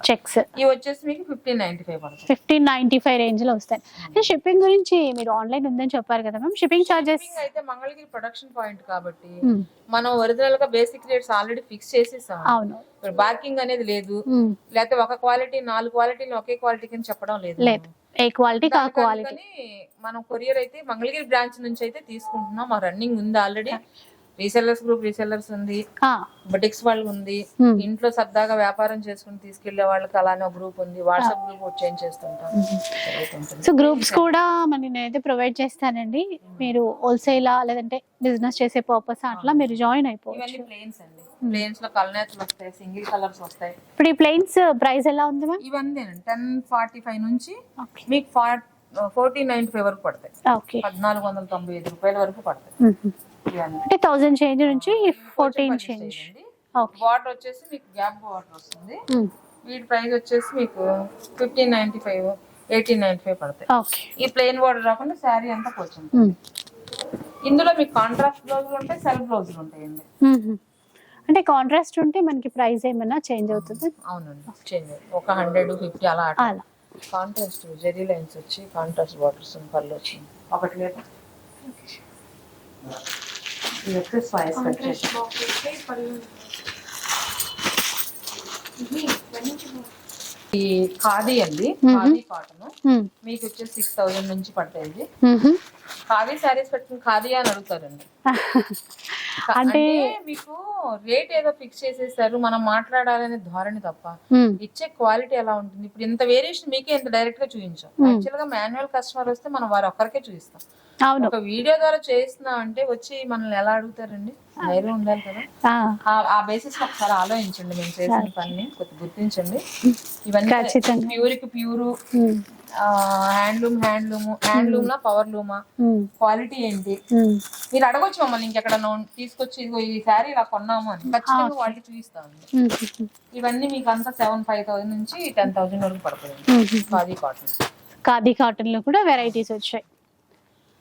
చెక్స్. ఇవి వచ్చేసి మీకు 1595 పడుతుంది. 1595 రేంజ్ లో వస్తాయి. షిప్పింగ్ గురించి మీరు ఆన్లైన్ ఉందని చెప్పారు కదా మ్యామ్, షిప్పింగ్ చార్జెస్ అయితే మంగళగిరి ప్రొడక్షన్ పాయింట్ కాబట్టి మనం ఒరిజినల్ గా బేసిక్ రేట్స్ ఆల్రెడీ ఫిక్స్ చేసేసాం. అవును, బార్కింగ్ అనేది లేదు, లేకపోతే ఒక క్వాలిటీ 4 క్వాలిటీలు ఒకే క్వాలిటీ కింద చెప్పడం లేదు. ఏ క్వాలిటీ కా క్వాలిటీ. మనం కొరియర్ అయితే మంగళగిరి బ్రాంచ్ నుంచి అయితే తీసుకుంటున్నాం. మా రన్నింగ్ ఉంది ఆల్రెడీ. రీసెల్లర్స్ గ్రూప్ రీసెల్లర్స్ ఉంది, బుటిక్స్ వాళ్ళు ఉంది, ఇంట్లో సరదాగా వ్యాపారం చేసుకుని తీసుకెళ్లే వాళ్ళకి అలానే గ్రూప్ ఉంది. వాట్సాప్ గ్రూప్ చేంజ్ చేస్తుంటాం. సో గ్రూప్స్ కూడా మరి నేనైతే ప్రొవైడ్ చేస్తానండి. మీరు హోల్సేలా లేదంటే బిజినెస్ చేసే పర్పస్ అట్లా మీరు జాయిన్ అయిపోవచ్చు. ప్లేన్స్ అండి, ప్లేన్స్ లో కలర్స్ వస్తాయి, సింగిల్ కలర్స్ వస్తాయి. ఇప్పుడు ఈ ప్లేన్స్ ప్రైస్ ఎలా ఉంది మ్యామ్? ఇవన్నీ 1045 నుంచి మీకు 1495 వరకు పడతాయి. 1495 రూపాయల వరకు పడతాయి. అంటే 1000 చేంజ్ నుంచి 14 చేంజ్. బార్డర్ వచ్చేసి మీకు గ్యాప్ బార్డర్ వస్తుంది. వీటి ప్రైస్ వచ్చేసి మీకు 1595, 1895 పడతాయి. ఈ ప్లెయిన్ బార్డర్ రాకుండా శారీ అంతా కొంచెం. ఇందులో మీకు కాంట్రాస్ట్ బ్లౌజులు ఉంటాయి, సెల్ఫ్ బ్లౌజులు ఉంటాయండి. అంటే కాంట్రాస్ట్ ఉంటే మనకి ప్రైస్ ఏమన్నా చేంజ్ అవుతుంది? అవునండి, చేంజ్ ఒక 100-50 అలా. కాంట్రాస్ట్ జెరీ లైన్స్ వచ్చి కాంట్రాస్ట్ బార్డర్స్ పళ్ళు వచ్చింది ఒకటి లేదు. ఈ ఖాదీ అండి, ఖాదీ కాటన్ మీకు వచ్చేసి 6000 నుంచి పడతాయి. ఖాదీ శారీస్ పెట్టుకుని ఖాదీ అని అడుగుతారండి. అంటే మీకు రేట్ ఏదో ఫిక్స్ చేసేసారు, మనం మాట్లాడాలనే ధోరణి తప్ప ఇచ్చే క్వాలిటీ ఎలా ఉంటుంది. ఇప్పుడు ఇంత వేరియేషన్ మీకే ఇంత డైరెక్ట్ గా చూపించాం. యాక్చువల్ గా మాన్యువల్ కస్టమర్ వస్తే మనం వారు ఒక్కరికే చూపిస్తాం. ఒక వీడియో ద్వారా చేస్తున్నాం అంటే వచ్చి మనల్ని ఎలా అడుగుతారండి? ధైర్యం ఉండాలి కదా. ఆ బేసిస్ ఒకసారి ఆలోచించండి, మేము చేసిన పని కొద్దిగా గుర్తించండి. ఇవన్నీ ప్యూర్కి ప్యూర్, హ్యాండ్లూమ్ హ్యాండ్లూమ్ లా పవర్ లూమా, క్వాలిటీ ఏంటి మీరు అడగొచ్చు మమ్మల్ని. ఇంకెక్కడ తీసుకొచ్చి ఈ శారీ ఇలా కొన్నాము అని ఖచ్చితంగా వాళ్ళకి చూపిస్తాం. ఇవన్నీ మీకు అంతా 7,500 నుంచి 10,000 వరకు పడుతుంది. ఖాదీ కాటన్, ఖాదీ కాటన్ లో కూడా వెరైటీస్ వచ్చాయి.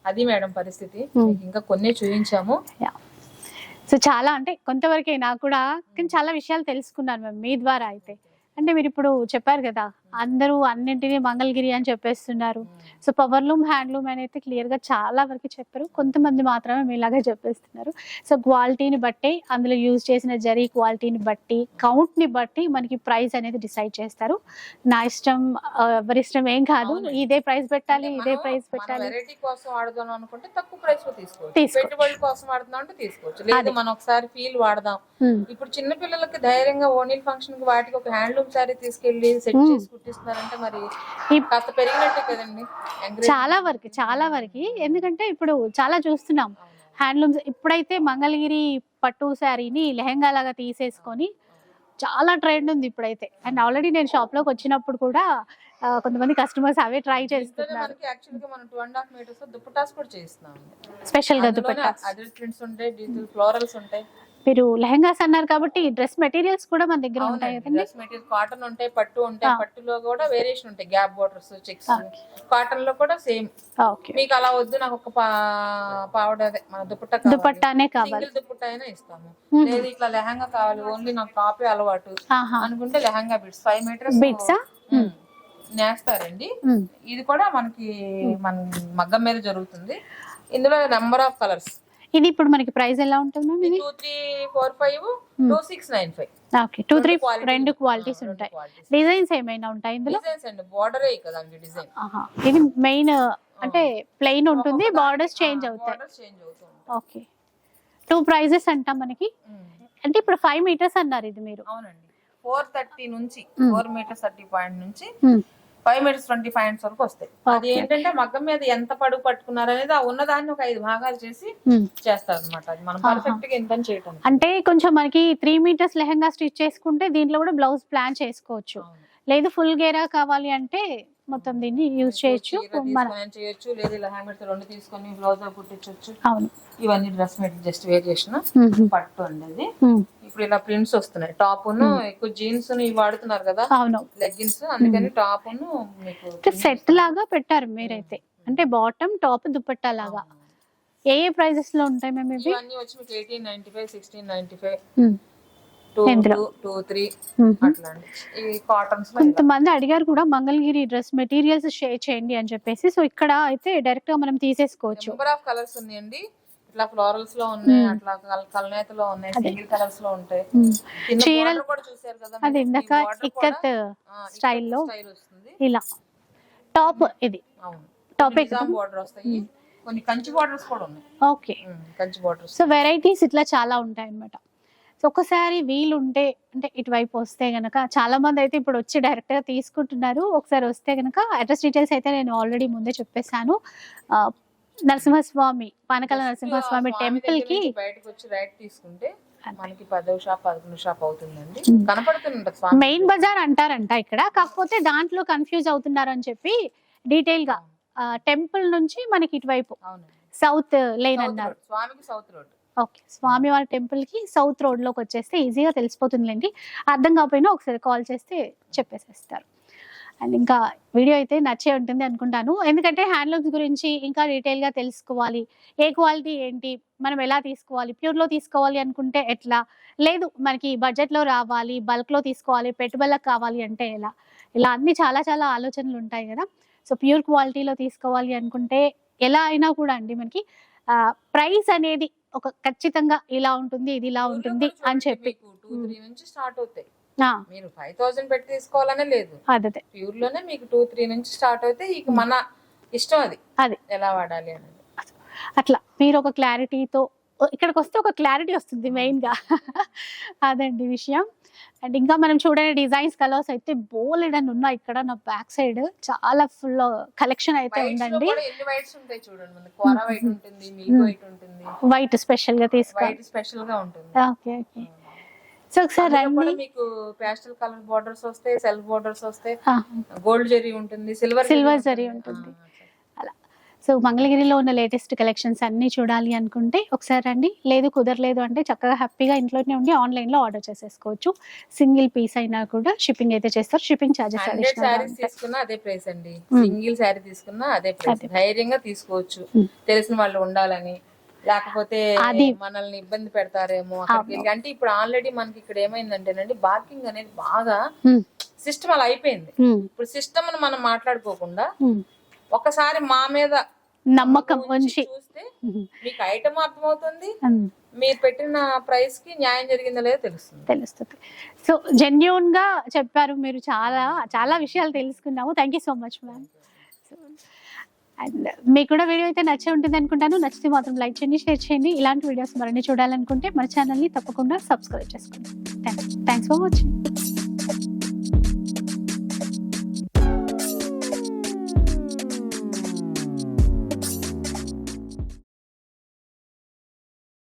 అది మేడం పరిస్థితి. ఇంకా కొన్ని చూపించాము. సో చాలా అంటే కొంతవరకే నాకు కూడా, కానీ చాలా విషయాలు తెలుసుకున్నాను మ్యామ్ మీ ద్వారా. అయితే అంటే మీరు ఇప్పుడు చెప్పారు కదా, అందరూ అన్నింటినీ మంగళగిరి అని చెప్పేస్తున్నారు. సో పవర్లూమ్ హ్యాండ్లూమ్ అని అయితే క్లియర్ గా చాలా వరకు చెప్పారు. కొంతమంది మాత్రమే మీలాగా చెప్పేస్తున్నారు. సో క్వాలిటీని బట్టి, అందులో యూజ్ చేసిన జరీ క్వాలిటీని బట్టి, కౌంట్ ని బట్టి మనకి ప్రైస్ అనేది డిసైడ్ చేస్తారు. నా ఇష్టం ఎవరి ఇష్టం ఏం కాదు, ఇదే ప్రైస్ పెట్టాలి, ఇదే ప్రైస్ పెట్టాలి. వెరైటీ కోసం వాడదాం అనుకుంటే తక్కువ ప్రైస్ లో తీసుకోవచ్చు, పెట్టుబడి కోసం వాడదాం అంటే తీసుకోవచ్చు. లేదు మనం ఒకసారి ఫీల్ వాడదాం. ఇప్పుడు చిన్న పిల్లలకి ధైర్యంగా ఓనీల్ ఫంక్షన్ కి వాటికి ఒక హ్యాండ్లూమ్ సారీ తీసుకెళ్లి సెట్ చేసి కుట్టిస్తున్నారంటే మరి కాస్త పెరిగినట్టే కదండి. చాలా వరకు ఎందుకంటే ఇప్పుడు చాలా చూస్తున్నాం హ్యాండ్లూమ్స్. ఇప్పుడైతే మంగళగిరి పట్టు శారీని లెహంగా లాగా తీసేసుకొని చాలా ట్రెండ్ ఉంది ఇప్పుడైతే. అండ్ ఆల్రెడీ నేను షాప్ లోకి వచ్చినప్పుడు కూడా కొంతమంది కస్టమర్స్ అవే ట్రై చేస్తున్నారు. యాక్చువల్గా మనం 2.5 మీటర్స్ దుపట్టాస్ కూడా చేస్తున్నాం. స్పెషల్ గా దుపట్టాస్, అడల్ట్ ప్రింట్స్ ఉంటాయి, డిజిటల్ ఫ్లోరల్స్ ఉంటాయి. మీరు లెహంగాస్ అన్నారు కాబట్టి డ్రెస్ మెటీరియల్స్ కూడా మన దగ్గర ఉంటాయి కదండి. డ్రెస్ మెటీరియల్ కాటన్ ఉంటాయి, పట్టు ఉంటాయి. పట్టులో కూడా వేరియేషన్ ఉంటాయి, గ్యాప్ బోర్డర్స్, చెక్స్. కాటన్ లో కూడా సేమ్. మీకు అలా వద్దు, నాకు ఒక పావడ మన దుపట్టానే కావాలి, సింగిల్ దుపట్టా అయినా ఇస్తాము. లేదు ఇట్లా లెహంగా కావాలి, ఓన్లీ నాకు టాపే అలవాటు అనుకుంటే లెహంగా బిట్స్ 5 మీటర్స్ బిట్సా నేస్తారండి. ఇది కూడా మనకి మన మగ్గం మీద జరుగుతుంది. ఇందులో నెంబర్ ఆఫ్ కలర్స్. ఇది ఇప్పుడు మనకి ప్రైస్ ఎలా ఉంటుంది మ్యామ్? ఇది 2, 3, 4, 5, 2, 6, 9, 5. ఓకే, 2, 3 రెండు క్వాలిటీస్ ఉంటాయి. డిజైన్స్ ఏమైనా ఉంటాయి ఇందులో? డిజైన్స్ అండి, బోర్డరే కదా డిజైన్. ఇది మెయిన్ అంటే ప్లెయిన్ ఉంటుంది, బార్డర్స్ చేంజ్ అవుతాయి. ఓకే, 2 ప్రైజెస్ అంటాం మనకి. అంటే ఇప్పుడు 5 మీటర్స్ అన్నారు ఇది మీరు? అవునండి, 430 నుంచి 4 మీటర్స్ 30 పాయింట్ నుంచి 5 మీటర్స్ 20 పాయింట్స్ వరకు వస్తాయి. అది ఏంటంటే మగ్గం మీద ఎంత పడుగు పట్టుకున్నారు అనేది ఆ ఉన్నదాన్ని ఒక 5 భాగాలు చేసి చేస్తారు అనమాట. అది మనం పర్ఫెక్ట్ గా ఎంత చేయటం. అంటే కొంచెం మనకి 3 మీటర్స్ లెహంగా స్టిచ్ చేసుకుంటే దీంట్లో కూడా బ్లౌజ్ ప్లాన్ చేసుకోవచ్చు. లేదు ఫుల్ గేరా కావాలి అంటే మొత్తం దీన్ని యూజ్ చేయొచ్చు. చేయొచ్చు, లేదు లెహంగా 2 తీసుకొని బ్లౌజ్ కుట్టించవచ్చు. అవును, ఇవన్నీ డ్రెస్ మెటీరియల్ జస్ట్ వేర్ చేసిన పట్టు అండి. అది ఇప్పుడు ఇలా ప్రింట్స్ వస్తున్నాయి. టాప్ ఎక్కువ జీన్స్ వాడుతున్నారు కదా, అవును లెగ్గిన్స్, అందుకని టాప్ మీకు సెట్ లాగా పెట్టారు మీరైతే. అంటే బాటమ్ టాప్ దుపట్టా లాగా. ఏ ప్రైజెస్ లో ఉంటాయి మేము ఇవి? ఇవన్నీ వచ్చి మీకు 1895, 1695, 2, 3 అట్లాంటి ఈ కాటన్స్. కొంతమంది అడిగారు కూడా మంగళగిరి డ్రెస్ మెటీరియల్స్ షేర్ చేయండి అని చెప్పేసి. సో ఇక్కడ అయితే డైరెక్ట్ గా మనం తీసేసుకోవచ్చు. నెంబర్ ఆఫ్ కలర్స్ ఉన్నాయండి. ఇట్లా ఫ్లోరల్స్ లో ఉన్నాయి, అట్లా కల్నేతలో ఉన్నాయి, సింగిల్ కలర్స్ లో ఉంటాయి. చీరలు కూడా చూసారు కదా, అది ఇందాక ఇక్కత్ స్టైల్లో వస్తుంది. ఇలా టాప్ ఇది టాప్ బోర్డర్ వస్తాయి, కొన్ని కంచి బోర్డర్స్ కూడా ఉన్నాయి. Okay, Kanchi borders. So varieties ఇట్లా చాలా ఉంటాయి అన్నమాట. సో ఒకసారి వీలుంటే అంటే ఇటువైపు వస్తే గనక చాలా మంది అయితే ఇప్పుడు వచ్చి డైరెక్ట్ గా తీసుకుంటున్నారు. ఒకసారి వస్తే గనక అడ్రస్ డీటెయిల్స్ అయితే నేను ఆల్రెడీ ముందే చెప్పేశాను. నరసింహస్వామి, పానకాల నరసింహస్వామి టెంపుల్ కి బయటకు వచ్చి రైట్ తీసుకుంటే మనకి 10వ షాప్ 11వ షాప్ అవుతుందండి. కనపడుతుంది, మెయిన్ బజార్ అంటారంట ఇక్కడ. కాకపోతే దాంట్లో కన్ఫ్యూజ్ అవుతున్నారు అని చెప్పి డీటెయిల్ గా టెంపుల్ నుంచి మనకి ఇటువైపు సౌత్ లేన్ అన్నారు. స్వామికి సౌత్ రోడ్. ఓకే, స్వామి వారి టెంపుల్ కి సౌత్ రోడ్ లోకి వచ్చేస్తే ఈజీగా తెలిసిపోతుందిలేండి. అర్థం కాకపోయినా ఒకసారి కాల్ చేస్తే చెప్పేసేస్తారు. అండ్ ఇంకా వీడియో అయితే నచ్చే ఉంటుంది అనుకుంటాను. ఎందుకంటే హ్యాండ్లూమ్స్ గురించి ఇంకా డీటెయిల్ గా తెలుసుకోవాలి. ఏ క్వాలిటీ ఏంటి, మనం ఎలా తీసుకోవాలి, ప్యూర్ లో తీసుకోవాలి అనుకుంటే ఎట్లా, లేదు మనకి బడ్జెట్ లో రావాలి, బల్క్ లో తీసుకోవాలి, పెట్టుబడులకు కావాలి అంటే ఎలా, ఇలా అన్ని చాలా చాలా ఆలోచనలు ఉంటాయి కదా. సో ప్యూర్ క్వాలిటీలో తీసుకోవాలి అనుకుంటే ఎలా అయినా కూడా అండి మనకి ప్రైస్ అనేది ఒక ఖచ్చితంగా ఇలా ఉంటుంది, ఇది ఇలా ఉంటుంది అని చెప్పి 2-3 నుంచి స్టార్ట్ అవుతాయి. మీరు 5000 పెట్టి తీసుకోవాలనే లేదు, అదే ప్యూర్ లోనే మీకు 2-3 నుంచి స్టార్ట్ అవుతాయి. ఇక మన ఇష్టం అది ఎలా వాడాలి అనేది. అట్లా మీరు ఒక క్లారిటీతో ఇక్కడికి వస్తే ఒక క్లారిటీ వస్తుంది మెయిన్ గా. అదండి విషయం. అండ్ ఇంకా మనం చూడని డిజైన్స్ కలర్స్ అయితే బోలెడ్ అని ఉన్నాయి. ఇక్కడ నా బ్యాక్ సైడ్ చాలా ఫుల్ కలెక్షన్ అయితే ఉందండి. వైట్ స్పెషల్ గా ఉంటుంది. Okay okay. సో ఒకసారి మీకు పేస్టల్ కలర్ బోర్డర్స్ వస్తాయి, సెల్ఫ్ బోర్డర్స్ వస్తాయి, గోల్డ్ జరీ ఉంటుంది, సిల్వర్ జరీ ఉంటుంది. అలా సో మంగళగిరిలో ఉన్న లేటెస్ట్ కలెక్షన్స్ అన్ని చూడాలి అనుకుంటే ఒకసారి రండి. లేదు కుదరలేదు అంటే చక్కగా హ్యాపీగా ఇంట్లోనే ఉండి ఆన్లైన్ లో ఆర్డర్ చేసేసుకోవచ్చు. సింగిల్ పీస్ అయినా కూడా షిప్పింగ్ అయితే చేస్తారు. షిప్పింగ్ చార్జెస్ తీసుకున్నా అదే ప్రైస్ అండి, సింగిల్ శారీ తీసుకున్నా అదే ప్రైస్. ధైర్యంగా తీసుకోవచ్చు, తెలిసిన వాళ్ళు ఉండాలని. లేకపోతే మనల్ని ఇబ్బంది పెడతారేమో అక్కడికి. అంటే ఇప్పుడు ఆల్రెడీ మనకి ఇక్కడ ఏమైందంటేనండి, బార్కింగ్ అనేది బాగా సిస్టమ్ అలా అయిపోయింది. ఇప్పుడు సిస్టమ్ మనం మాట్లాడుకోకుండా ఒకసారి మా మీద నమ్మకం ఉంచి చూస్తే మీకు ఐటమ్ అర్థమవుతుంది, మీరు పెట్టిన ప్రైస్ కి న్యాయం జరిగిందో లేదో తెలుస్తుంది. సో జెన్యూన్ గా చెప్పారు మీరు. చాలా చాలా విషయాలు తెలుసుకున్నాము. Thank you so much ma'am. And మీకు కూడా వీడియో అయితే నచ్చే ఉంటుంది అనుకుంటాను. నచ్చితే మాత్రం లైక్ చేయండి, షేర్ చేయండి. ఇలాంటి వీడియోస్ మరిన్ని చూడాలనుకుంటే మన ఛానల్ని తప్పకుండా సబ్స్క్రైబ్ చేసుకోండి. Thanks for watching.